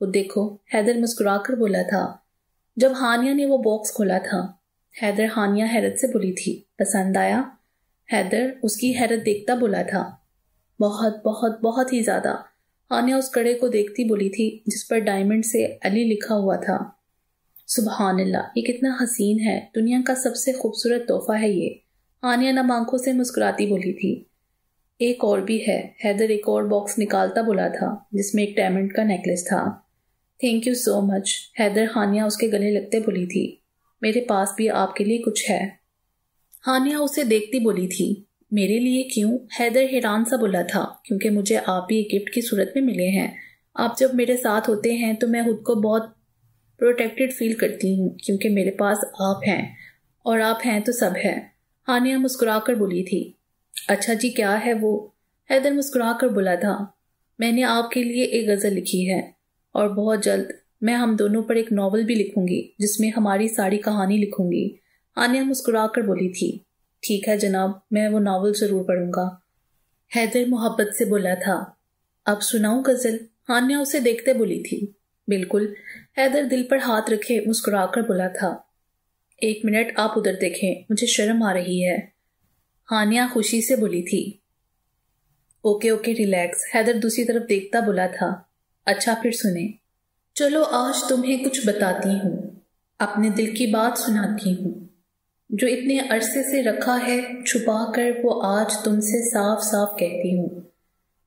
خود دیکھو، حیدر مسکرا کر بولا تھا جب ہانیہ نے وہ باکس کھولا تھا۔ حیدر ہانیہ حیرت سے بولی تھی، پسند آیا؟ حیدر اس کی حیرت دیکھتا بولا تھا، بہت بہت بہت ہی زیادہ۔ ہانیہ اس کڑے کو دیکھتی بولی تھی جس پر ڈائمنڈ سے علی لکھا ہوا تھا۔ سبحان اللہ، یہ کتنا حسین ہے، دنیا کا سب سے خوبصورت تحفہ ہے یہ۔ ہانیہ نم آنکھوں سے مسکراتی بولی تھی، ایک اور بھی ہے۔ حیدر ایک اور باکس نکالتا بولا تھا جس میں ایک ڈائمنڈ کا نیکلس تھا۔ تھینک یو سو مچ۔ حیدر ہانیہ اس کے گلے لگتے بولی تھی، میرے پاس بھی آپ کے لیے کچھ ہے۔ ہانیہ اسے دیکھتی بولی تھی، میرے لیے کیوں؟ حیدر حیران سا بولا تھا، کیونکہ مجھے آپ بھی ایک گفٹ کی صورت میں ملے ہیں۔ آپ جب میرے ساتھ ہوتے ہیں تو میں خود کو بہت پروٹیکٹڈ فیل کرتی ہوں، کیونکہ میرے پاس آپ ہیں، اور آپ ہیں تو سب ہے۔ ہانیہ مسکرا کر بولی تھی، اچھا جی، کیا ہے وہ؟ حیدر مسکرا کر بولا تھا، میں نے آپ کے لیے ایک غزل لکھی ہے، اور بہت جلد میں ہم دونوں پر ایک ناول بھی لکھوں گی جس میں ہماری ساری کہانی لکھوں گی۔ ہانیہ مسکرا کر بولی تھی، ٹھیک ہے جناب، میں وہ ناول ضرور پڑھوں گا۔ حیدر محبت سے بولا تھا، اب سناؤں غزل؟ ہانیہ اسے دیکھتے بولی تھی، بالکل۔ حیدر دل پر ہاتھ رکھے مسکرا کر بولا تھا، ایک منٹ آپ ادھر دیکھیں، مجھے شرم آ رہی ہے۔ ہانیہ خوشی سے بولی تھی، اوکے اوکے ریلیکس۔ حیدر دوسری طرف دیکھتا بولا تھا، اچھا پھر سنیں۔ چلو آج تمہیں کچھ بتاتی ہوں، اپنے دل کی بات سناتی ہوں، جو اتنے عرصے سے رکھا ہے چھپا کر، وہ آج تم سے صاف صاف کہتی ہوں۔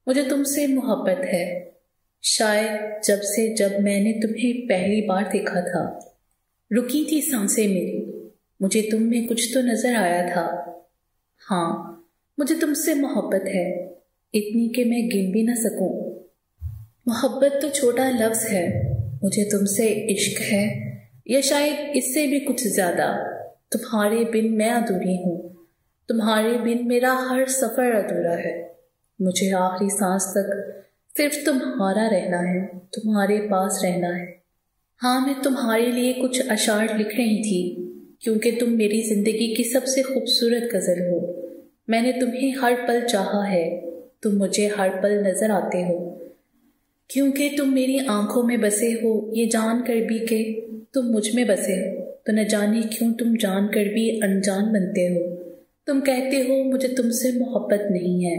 مجھے تم سے محبت ہے، شاید جب میں نے تمہیں پہلی بار دیکھا تھا۔ رکی تھی سانسیں میری، مجھے تم میں کچھ تو نظر آیا تھا۔ ہاں، مجھے تم سے محبت ہے، اتنی کہ میں گن بھی نہ سکوں۔ محبت تو چھوٹا لفظ ہے، مجھے تم سے عشق ہے، یا شاید اس سے بھی کچھ زیادہ۔ تمہارے بن میں ادھوری ہوں، تمہارے بن میرا ہر سفر ادھورا ہے۔ مجھے آخری سانس تک صرف تمہارا رہنا ہے، تمہارے پاس رہنا ہے۔ ہاں، میں تمہارے لیے کچھ اشعار لکھ رہی تھی، کیونکہ تم میری زندگی کی سب سے خوبصورت غزل ہو۔ میں نے تمہیں ہر پل چاہا ہے، تم مجھے ہر پل نظر آتے ہو، کیونکہ تم میری آنکھوں میں بسے ہو، یہ جان کر بھی کہ تم مجھ میں بسے ہو، تو نہ جانے کیوں تم جان کر بھی انجان بنتے ہو۔ تم کہتے ہو مجھے تم سے محبت نہیں ہے،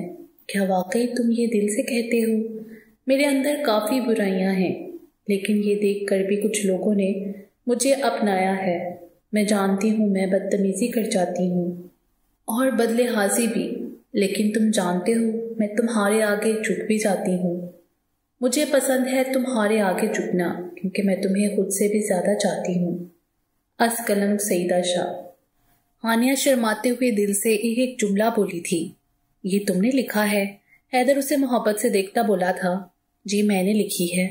کیا واقعی تم یہ دل سے کہتے ہو؟ میرے اندر کافی برائیاں ہیں، لیکن یہ دیکھ کر بھی کچھ لوگوں نے مجھے اپنایا ہے۔ میں جانتی ہوں میں بدتمیزی کر جاتی ہوں اور بدلحاظی بھی، لیکن تم جانتے ہو میں تمہارے آگے جھک بھی جاتی ہوں۔ مجھے پسند ہے تمہارے آگے جھکنا، کیونکہ میں تمہیں خود سے بھی زیادہ چاہتی ہوں۔ از قلم سعیدہ شاہ۔ ہانیہ شرماتے ہوئے دل سے ایک جملہ بولی تھی، یہ تم نے لکھا ہے؟ حیدر اسے محبت سے دیکھتا بولا تھا، جی میں نے لکھی ہے۔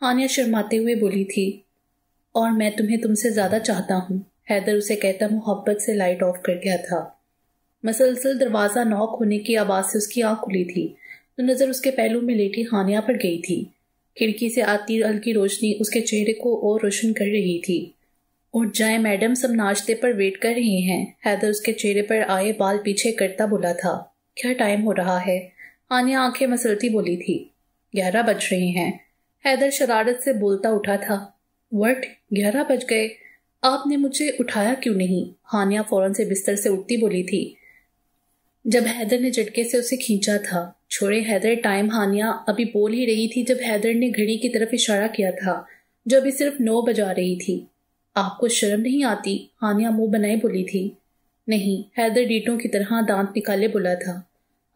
ہانیہ شرماتے ہوئے بولی تھی، اور میں تمہیں تم سے زیادہ چاہتا ہوں۔ حیدر اسے کہتا محبت سے لائٹ آف کر گیا تھا۔ مسلسل دروازہ ناک ہونے کی آواز سے اس کی آنکھ کھلی تھی، تو نظر اس کے پہلو میں لیٹی ہانیہ پر گئی تھی۔ کھڑکی سے آتی ہلکی روشنی اس کے چہرے کو اور روشن کر رہی تھی۔ اٹھ جائیں میڈم، سب ناشتے پر ویٹ کر رہے ہیں۔ حیدر اس کے چہرے پر آئے بال پیچھے کرتا بولا تھا، کیا ٹائم ہو رہا ہے؟ ہانیہ آنکھیں مسلتی بولی تھی، 11 بج رہے ہیں۔ حیدر شرارت سے بولتا اٹھا تھا، وٹ 11 بج گئے؟ آپ نے مجھے اٹھایا کیوں نہیں؟ ہانیہ فوراً سے بستر سے اٹھتی بولی تھی، جب حیدر نے جھٹکے سے اسے کھینچا تھا۔ چھوڑے حیدر، ٹائم۔ ہانیہ ابھی بول ہی رہی تھی جب حیدر نے گھڑی کی طرف اشارہ کیا تھا جو ابھی صرف 9 بجا رہی تھی۔ آپ کو شرم نہیں آتی؟ ہانیہ منہ بنائے بولی تھی۔ نہیں، حیدر ڈیٹوں کی طرح دانت نکالے بولا تھا۔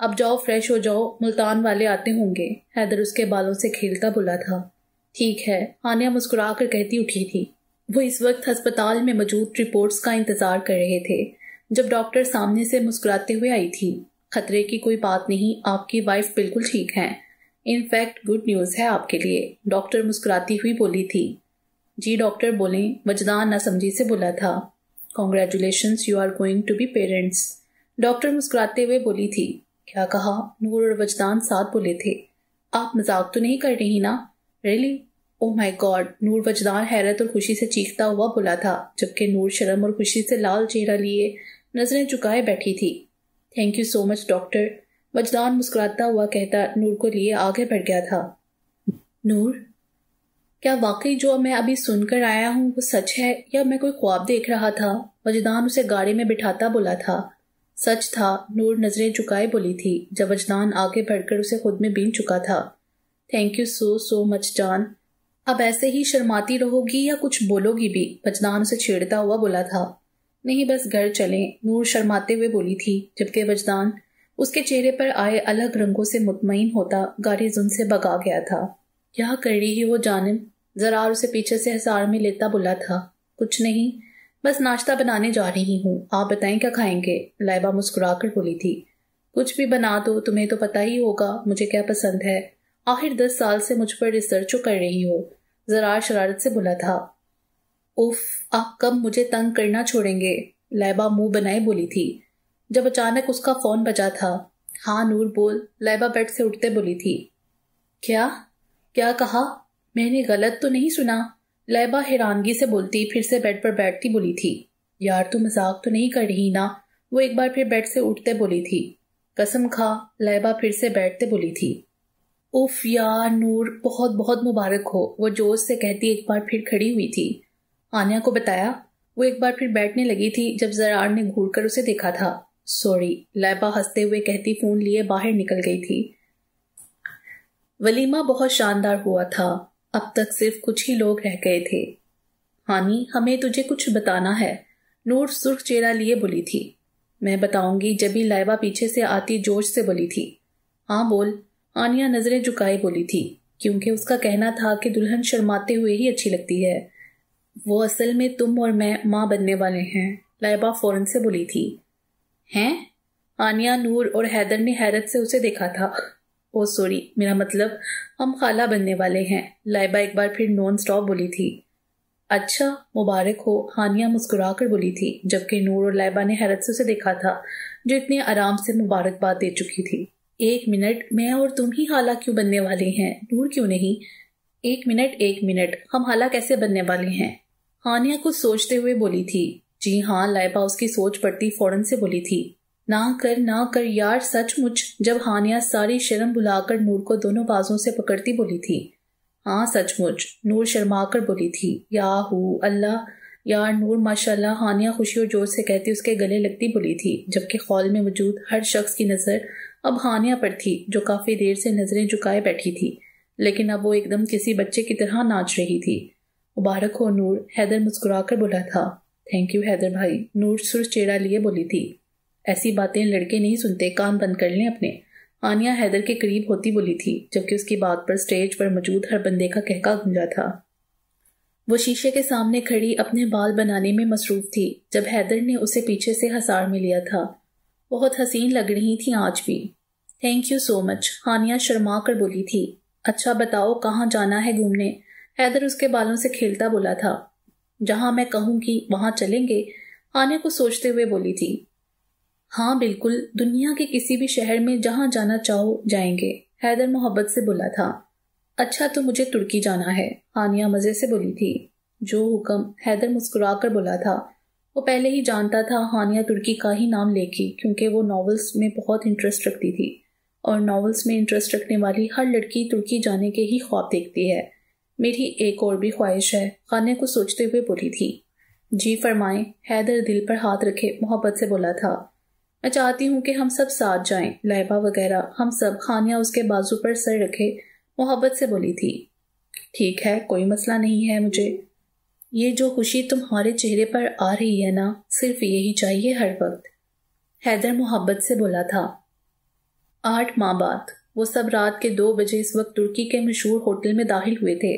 اب جاؤ فریش ہو جاؤ، ملتان والے آتے ہوں گے۔ حیدر اس کے بالوں سے کھیلتا بولا تھا، ٹھیک ہے۔ ہانیہ مسکرا کر کہتی اٹھی تھی۔ وہ اس وقت ہسپتال میں موجود رپورٹس کا انتظار کر رہے تھے جب ڈاکٹر سامنے سے مسکراتے ہوئے آئی تھی۔ خطرے کی کوئی بات نہیں، آپ کی وائف بالکل ٹھیک ہیں، ان فیکٹ گڈ نیوز ہے آپ کے لیے، ڈاکٹر مسکراتی ہوئی بولی تھی۔ جی ڈاکٹر بولیں، وجدان نہ سمجھی سے بولا تھا۔ Congratulations, you are going to be parents, doctor مسکراتے ہوئے بولی تھی۔ کیا کہا؟ نور اور وجدان ساتھ بولے تھے۔ آپ مذاق تو نہیں کر رہی نا؟ ریلی؟ اوہ مائی گاڈ! نور وجدان حیرت اور خوشی سے چیختا ہوا بولا تھا، جبکہ نور شرم اور خوشی سے لال چہرہ لیے نظریں چکائے بیٹھی تھی۔ Thank you so much doctor, وجدان مسکراتا ہوا کہتا نور کو لیے آگے بڑھ گیا تھا۔ نور، کیا واقعی جو میں ابھی سن کر آیا ہوں وہ سچ ہے یا میں کوئی خواب دیکھ رہا تھا؟ وجدان اسے گاڑی میں بٹھاتا بولا تھا۔ سچ تھا، نور نظریں جھکائے بولی تھی جب وجدان آگے بڑھ کر اسے خود میں بین چکا تھا۔ تھینک یو سو مچ جان۔ اب ایسے ہی شرماتی رہو گی یا کچھ بولو گی بھی؟ وجدان اسے چھیڑتا ہوا بولا تھا۔ نہیں بس گھر چلیں، نور شرماتے ہوئے بولی تھی، جبکہ وجدان اس کے چہرے پر آئے الگ رنگوں سے مطمئن ہوتا گاڑی زن سے بگا گیا تھا۔ کیا کر رہی ہے وہ جانم؟ زرار اسے پیچھے سے حصار میں لیتا بولا تھا۔ کچھ نہیں، بس ناشتہ بنانے جا رہی ہوں، آپ بتائیں کیا کھائیں گے؟ لائبہ مسکرا کر بولی تھی۔ کچھ بھی بنا دو، تمہیں تو پتہ ہی ہوگا مجھے کیا پسند ہے، آخر 10 سال سے مجھ پر ریسرچ کر رہی ہو۔ زرار شرارت سے بولا تھا۔ اف، آپ کب مجھے تنگ کرنا چھوڑیں گے؟ لائبہ منہ بنائے بولی تھی جب اچانک اس کا فون بجا تھا۔ ہاں نور بول، لائبہ بیڈ سے اٹھتے بولی تھی۔ کیا کہا؟ میں نے غلط تو نہیں سنا؟ لائبہ حیرانگی سے بولتی پھر سے بیڈ پر بیٹھتی بولی تھی۔ یار تو مذاق تو نہیں کر رہی نا؟ وہ ایک بار پھر بیڈ سے اٹھتے بولی تھی۔ قسم کھا، لائبہ پھر سے بیٹھتے بولی تھی۔ اف یار نور، بہت بہت مبارک ہو، وہ جوش سے کہتی ایک بار پھر کھڑی ہوئی تھی۔ آنیا کو بتایا؟ وہ ایک بار پھر بیٹھنے لگی تھی جب زرار نے گھور کر اسے دیکھا تھا۔ سوری، لائبہ ہنستے ہوئے کہتی فون لیے باہر نکل گئی تھی۔ ولیمہ بہت شاندار ہوا تھا، اب تک صرف کچھ ہی لوگ رہ گئے تھے۔ ہانی، ہمیں تجھے کچھ بتانا ہے، نور سرخ چہرہ لیے بولی تھی۔ میں بتاؤں گی، جبھی لائبہ پیچھے سے آتی جوش سے بولی تھی۔ ہاں بول، آنیا نظریں جھکائے بولی تھی، کیونکہ اس کا کہنا تھا کہ دلہن شرماتے ہوئے ہی اچھی لگتی ہے۔ وہ اصل میں تم اور میں ماں بننے والے ہیں، لائبہ فوراً سے بولی تھی۔ ہیں؟ آنیا، نور اور حیدر نے حیرت سے اسے دیکھا تھا۔ او سوری، میرا مطلب ہم خالہ بننے والے ہیں، لائبہ ایک بار پھر نون سٹاپ بولی تھی۔ اچھا، مبارک ہو، ہانیہ مسکرا کر بولی تھی، جبکہ نور اور لائبہ نے حیرت سے اسے دیکھا تھا جو اتنے آرام سے مبارکباد دے چکی تھی۔ ایک منٹ، میں اور تم ہی خالہ کیوں بننے والے ہیں، نور کیوں نہیں؟ ایک منٹ، ہم خالہ کیسے بننے والے ہیں؟ ہانیہ کچھ سوچتے ہوئے بولی تھی۔ جی ہاں، لائبہ اس کی سوچ پڑتی فوراً سے بولی تھی۔ نہ کر یار، سچ مچ، جب ہانیہ ساری شرم بھلا کر نور کو دونوں بازوں سے پکڑتی بولی تھی۔ ہاں سچ مچ، نور شرما کر بولی تھی۔ یاہو اللہ، یار نور ماشاءاللہ، ہانیہ خوشی اور جوش سے کہتی اس کے گلے لگتی بولی تھی، جبکہ ہال میں موجود ہر شخص کی نظر اب ہانیہ پر تھی جو کافی دیر سے نظریں جھکائے بیٹھی تھی، لیکن اب وہ ایک دم کسی بچے کی طرح ناچ رہی تھی۔ مبارک ہو نور، حیدر مسکرا کر بولا تھا۔ تھینک یو حیدر بھائی، نور سرخ چہرہ لیے بولی تھی۔ ایسی باتیں لڑکے نہیں سنتے، کان بند کر لیں اپنے۔ آنیا حیدر کے قریب ہوتی بولی تھی، جبکہ اس کی بات پر سٹیج پر موجود ہر بندے کا کہکا گونجا تھا۔ وہ شیشے کے سامنے کھڑی اپنے بال بنانے میں مصروف تھی جب حیدر نے اسے پیچھے سے حصار میں لیا تھا۔ بہت حسین لگ رہی تھیں آج بھی۔ تھینک یو سو مچ، ہانیہ شرما کر بولی تھی۔ اچھا بتاؤ کہاں جانا ہے گھومنے؟ حیدر اس کے بالوں سے کھیلتا بولا تھا۔ جہاں میں کہوں گی وہاں چلیں گے، آنیا کو سوچتے ہوئے بولی تھی۔ ہاں بالکل، دنیا کے کسی بھی شہر میں جہاں جانا چاہو جائیں گے، حیدر محبت سے بولا تھا۔ اچھا تو مجھے ترکی جانا ہے، آنیا مزے سے بولی تھی۔ جو حکم، حیدر مسکرا کر بولا تھا۔ وہ پہلے ہی جانتا تھا ہانیہ ترکی کا ہی نام لے گی، کیونکہ وہ ناولز میں بہت انٹرسٹ رکھتی تھی، اور ناولز میں انٹرسٹ رکھنے والی ہر لڑکی ترکی جانے کے ہی خواب دیکھتی ہے۔ میری ایک اور بھی خواہش ہے، خانے کو سوچتے ہوئے بولی تھی۔ جی فرمائیں، حیدر دل پر ہاتھ رکھے محبت سے بولا تھا۔ میں چاہتی ہوں کہ ہم سب ساتھ جائیں، لائبہ وغیرہ ہم سب، خانیہ اس کے بازو پر سر رکھے محبت سے بولی تھی۔ ٹھیک ہے، کوئی مسئلہ نہیں ہے مجھے۔ یہ جو خوشی تمہارے چہرے پر آ رہی ہے نا، صرف یہی چاہیے ہر وقت، حیدر محبت سے بولا تھا۔ 8 ماہ بعد وہ سب رات کے 2 بجے اس وقت ترکی کے مشہور ہوٹل میں داخل ہوئے تھے۔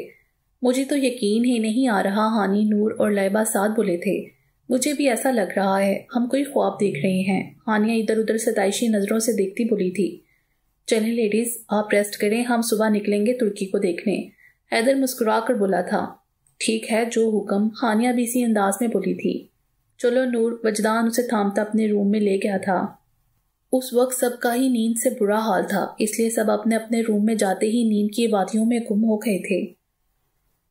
مجھے تو یقین ہی نہیں آ رہا، ہانی، نور اور لائبہ ساتھ بولے تھے۔ مجھے بھی ایسا لگ رہا ہے، ہم کوئی خواب دیکھ رہے ہیں، ہانیہ ادھر ادھر ستائشی نظروں سے دیکھتی بولی تھی۔ چلیں لیڈیز، آپ ریسٹ کریں، ہم صبح نکلیں گے ترکی کو دیکھنے، حیدر مسکرا کر بولا تھا۔ ٹھیک ہے، جو حکم، ہانیہ بھی اسی انداز میں بولی تھی۔ چلو نور، وجدان اسے تھامتا اپنے روم میں لے گیا تھا۔ اس وقت سب کا ہی نیند سے برا حال تھا، اس لیے سب اپنے اپنے روم میں جاتے ہی نیند کی وادیوں میں گم ہو گئے تھے۔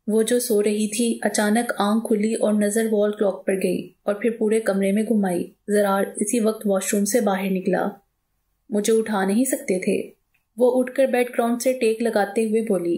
وہ جو سو رہی تھی، اچانک آنکھ کھلی اور نظر وال کلاک پر گئی اور پھر پورے کمرے میں گھمائی۔ زرار اسی وقت واش روم سے باہر نکلا۔ مجھے اٹھا نہیں سکتے تھے؟ وہ اٹھ کر بیڈ گراؤنڈ سے ٹیک لگاتے ہوئے بولی۔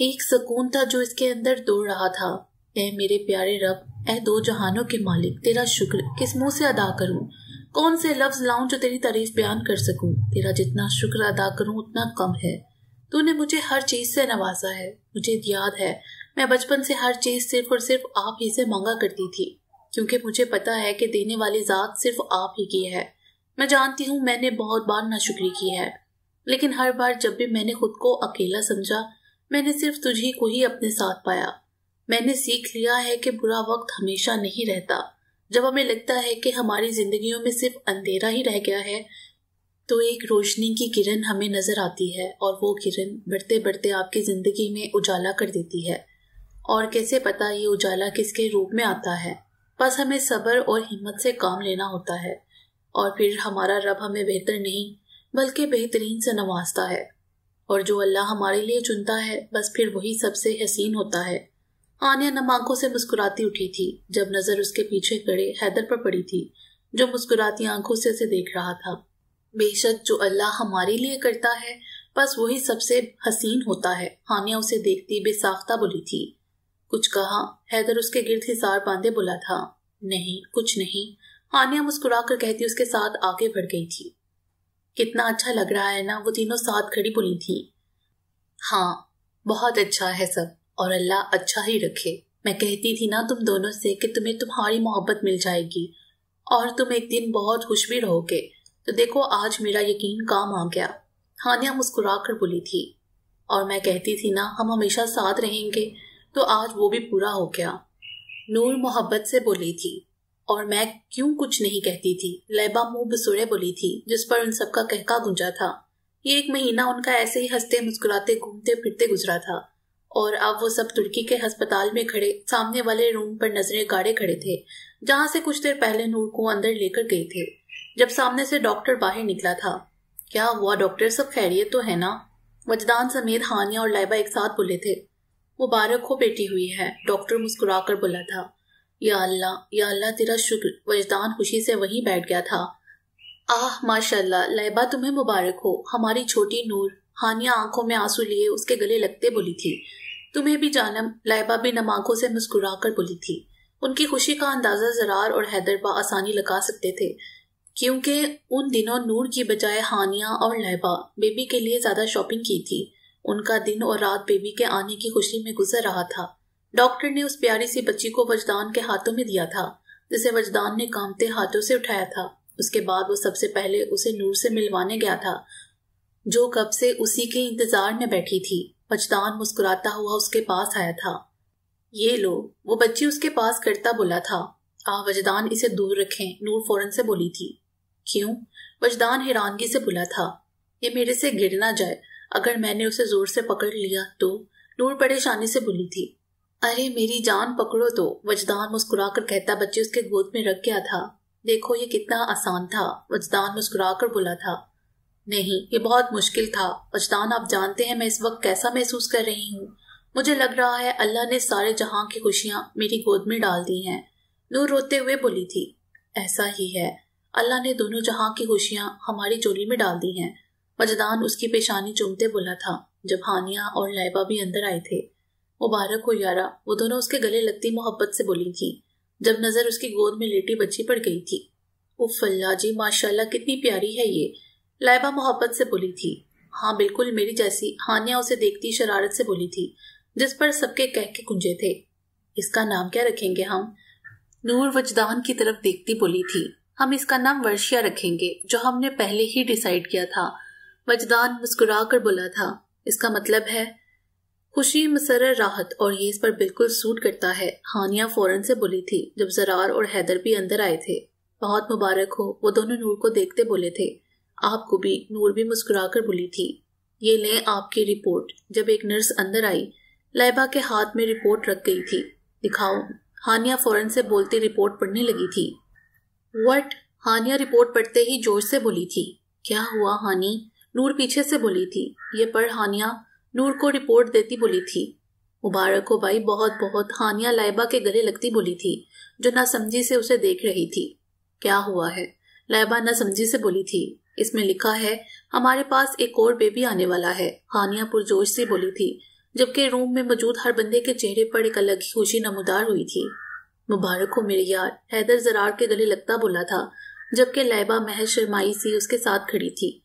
ایک سکون تھا جو اس کے اندر دوڑ رہا تھا۔ اے میرے پیارے رب، اے دو جہانوں کے مالک، تیرا شکر کس منہ سے ادا کروں؟ کون سے لفظ لاؤں جو تیری تعریف بیان کر سکوں؟ تیرا جتنا شکر ادا کروں اتنا کم ہے۔ تو نے مجھے ہر چیز سے نوازا ہے۔ مجھے یاد ہے میں بچپن سے ہر چیز صرف اور صرف آپ ہی سے مانگا کرتی تھی، کیونکہ مجھے پتا ہے کہ دینے والی ذات صرف آپ ہی کی ہے۔ میں جانتی ہوں میں نے بہت بار ناشکری کی ہے، لیکن ہر بار جب بھی میں نے خود کو اکیلا سمجھا، میں نے صرف تجھی کو ہی اپنے ساتھ پایا۔ میں نے سیکھ لیا ہے کہ برا وقت ہمیشہ نہیں رہتا۔ جب ہمیں لگتا ہے کہ ہماری زندگیوں میں صرف اندھیرا ہی رہ گیا ہے، تو ایک روشنی کی کرن ہمیں نظر آتی ہے، اور وہ کرن بڑھتے بڑھتے آپ کی زندگی میں اجالا کر دیتی ہے۔ اور کیسے پتا یہ اجالا کس کے روپ میں آتا ہے؟ بس ہمیں صبر اور ہمت سے کام لینا ہوتا ہے، اور پھر ہمارا رب ہمیں بہتر نہیں بلکہ بہترین سے نوازتا ہے، اور جو اللہ ہمارے لیے چنتا ہے بس پھر وہی سب سے حسین ہوتا ہے۔ آنیا نم آنکھوں سے مسکراتی اٹھی تھی جب نظر اس کے پیچھے کھڑے حیدر پر پڑی تھی، جو مسکراتی آنکھوں سے اسے دیکھ رہا تھا۔ بے شک جو اللہ ہمارے لیے کرتا ہے بس وہی سب سے حسین ہوتا ہے، آنیا اسے دیکھتی بے ساختہ بولی تھی۔ کچھ کہا؟ حیدر اس کے گرد حصار باندھے بولا تھا۔ نہیں، کچھ نہیں، آنیا مسکرا کر کہتی اس کے ساتھ آگے بڑھ گئی تھی۔ کتنا اچھا لگ رہا ہے نا، وہ تینوں ساتھ کھڑی بولی تھی۔ ہاں، بہت اچھا ہے سب، اور اللہ اچھا ہی رکھے۔ میں کہتی تھی نا تم دونوں سے کہ تمہیں تمہاری محبت مل جائے گی اور تم ایک دن بہت خوش بھی رہو گے، تو دیکھو آج میرا یقین کام آ گیا، ہانیہ مسکرا کر بولی تھی۔ اور میں کہتی تھی نا ہم ہمیشہ ساتھ رہیں گے، تو آج وہ بھی پورا ہو گیا، نور محبت سے بولی تھی۔ اور میں کیوں کچھ نہیں کہتی تھی، لیبا منہ بسوڑے بولی تھی، جس پر ان سب کا کہکا گونجا تھا۔ یہ ایک مہینہ ان کا ایسے ہی ہنستے مسکراتے گھومتے پھرتے گزرا تھا، اور اب وہ سب ترکی کے ہسپتال میں کھڑے سامنے والے روم پر نظریں گاڑے کھڑے تھے، جہاں سے کچھ دیر پہلے نور کو اندر لے کر گئے تھے۔ جب سامنے سے ڈاکٹر باہر نکلا تھا۔ کیا ہوا ڈاکٹر، سب خیریت تو ہے نا؟ وجدان سمیت ہانیہ اور لائبہ ایک ساتھ بولے تھے۔ مبارک ہو بیٹی ہوئی ہے، ڈاکٹر مسکرا کر بولا تھا۔ یا اللہ تیرا شکر، وجدان خوشی سے وہیں بیٹھ گیا تھا۔ آہ ماشاءاللہ، لائبہ تمہیں مبارک ہو، ہماری چھوٹی نور، ہانیہ آنکھوں میں آنسو لیے اس کے گلے لگتے بولی تھی۔ تمہیں بھی جانم، لائبہ بھی نم آنکھوں سے مسکرا کر بولی تھی۔ ان کی خوشی کا اندازہ زرار اور حیدر بآسانی لگا سکتے تھے، کیونکہ ان دنوں نور کی بجائے ہانیہ اور لائبہ بیبی کے لیے زیادہ شاپنگ کی تھی۔ ان کا دن اور رات بیبی کے آنے کی خوشی میں گزر رہا تھا۔ ڈاکٹر نے اس پیاری سی بچی کو وجدان کے ہاتھوں میں دیا تھا، جسے وجدان نے کانپتے ہاتھوں سے اٹھایا تھا۔ اس کے بعد وہ سب سے پہلے اسے نور سے ملوانے گیا تھا، جو کب سے اسی کے انتظار میں بیٹھی تھی۔ وجدان مسکراتا ہوا اس کے پاس آیا تھا۔ یہ لو، وہ بچی اس کے پاس کرتا بولا تھا۔ وجدان اسے دور رکھیں، نور فوراً سے بولی تھی۔ کیوں؟ وجدان حیرانگی سے بولا تھا۔ یہ میرے سے گر نہ جائے، اگر میں نے اسے زور سے پکڑ لیا تو؟ نور پریشانی سے بولی تھی۔ ارے میری جان پکڑو تو، وجدان مسکرا کر کہتا بچی اس کے گود میں رکھ گیا تھا۔ دیکھو یہ کتنا آسان تھا، وجدان مسکرا کر بولا تھا۔ نہیں، یہ بہت مشکل تھا وجدان، آپ جانتے ہیں میں اس وقت کیسا محسوس کر رہی ہوں؟ مجھے لگ رہا ہے اللہ نے سارے جہاں کی خوشیاں میری گود میں ڈال دی ہیں، نور روتے ہوئے بولی تھی۔ ایسا ہی ہے، اللہ نے دونوں جہاں کی خوشیاں ہماری چولی میں ڈال دی ہیں، وجدان اس کی پیشانی چومتے بولا تھا، جب ہانیہ اور لائبہ بھی اندر آئے تھے۔ مبارک ہو یارا، وہ دونوں اس کے گلے لگتی محبت سے بولی تھی، جب نظر اس کی گود میں لیٹی بچی پڑ گئی تھی۔ اف اللہ جی، ماشاءاللہ کتنی پیاری ہے یہ، لائبہ محبت سے بولی تھی۔ ہاں بالکل میری جیسی، ہانیہ اسے دیکھتی شرارت سے بولی تھی، جس پر سب کے کہکے گونجے تھے۔ اس کا نام کیا رکھیں گے ہم؟ نور وجدان کی طرف دیکھتی بولی تھی۔ ہم اس کا نام ورشیا رکھیں گے، جو ہم نے پہلے ہی ڈیسائیڈ کیا تھا، وجدان مسکرا کر بولا تھا۔ اس کا مطلب ہے خوشی، مسرر، راحت، اور یہ اس پر بالکل سوٹ کرتا ہے، ہانیہ فوراً سے بولی تھی، جب زرار اور حیدر بھی اندر آئے تھے۔ بہت مبارک ہو، وہ دونوں نور کو دیکھتے بولے تھے۔ آپ کو بھی، نور بھی مسکرا کر بولی تھی۔ یہ لیں آپ کی رپورٹ۔ جب ایک نرس اندر آئی، لائبہ کے ہاتھ میں رپورٹ رکھ گئی تھی۔ دکھاؤ، ہانیہ فوراً سے بولتی رپورٹ پڑھنے لگی تھی۔ وٹ؟ ہانیہ رپورٹ پڑھتے ہی جوش سے بولی تھی۔ کیا ہوا ہانی؟ نور پیچھے سے بولی تھی۔ یہ پڑھ ہانیہ، نور کو رپورٹ دیتی بولی تھی۔ مبارک ہو بھائی، بہت بہت، ہانیہ لائبہ کے گلے لگتی بولی تھی، جو نہ سمجھی سے اسے دیکھ رہی تھی۔ کیا ہوا ہے؟ لائبہ نہ سمجھی سے بولی تھی۔ اس میں لکھا ہے ہمارے پاس ایک اور بیبی آنے والا ہے، ہانیہ پرجوش سے بولی تھی، جبکہ روم میں موجود ہر بندے کے چہرے پر ایک الگ ہی خوشی نمودار ہوئی تھی۔ مبارک ہو میرے یار، حیدر زرار کے گلے لگتا بولا تھا، جبکہ لیبا محض شرمائی سی اس کے ساتھ کھڑی تھی۔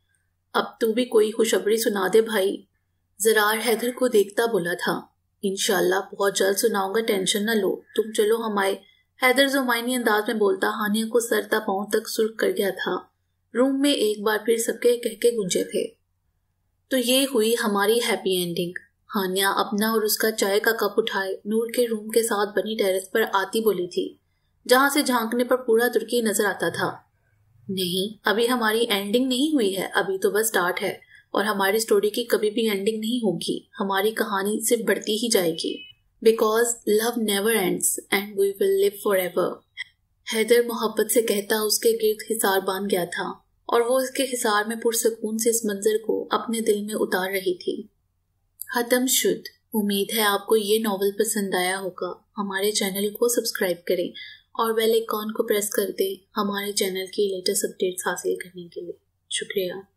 اب تو بھی کوئی خوشخبری سنا دے بھائی، زرار حیدر کو دیکھتا بولا تھا۔ انشاءاللہ بہت جلد سناؤں گا، ٹینشن نہ لو، تم چلو ہم آئے۔ حیدر زمائنی انداز میں بولتا ہانیہ کو سر تا پاؤں تک سرخ کر گیا تھا۔ روم میں ایک بار پھر سب کے کہکے گونجے تھے۔ تو یہ ہوئی ہماری ہیپی اینڈنگ۔ ہانیہ اپنا اور اس کا چائے کا کپ اٹھائے نور کے روم کے ساتھ بنی ٹیرس پر آتی بولی تھی، جہاں سے جھانکنے پر پورا ترکی نظر آتا تھا۔ نہیں، ابھی ہماری اینڈنگ نہیں ہوئی ہے، ابھی تو بس سٹارٹ ہے، اور ہماری سٹوری کی کبھی بھی اینڈنگ نہیں ہوگی، ہماری کہانی صرف بڑھتی ہی جائے گی۔ Because love never ends and we will live forever ایور۔ حیدر محبت سے کہتا اس کے گرد حصار باندھ گیا تھا، اور وہ اس کے حصار میں پرسکون سے اس منظر کو اپنے دل میں اتار رہی تھی۔ ختم شد۔ امید ہے آپ کو یہ ناول پسند آیا ہوگا۔ ہمارے چینل کو سبسکرائب کریں اور بیل آئیکن کو پریس کر دیں ہمارے چینل کی لیٹسٹ اپڈیٹس حاصل کرنے کے لیے۔ شکریہ۔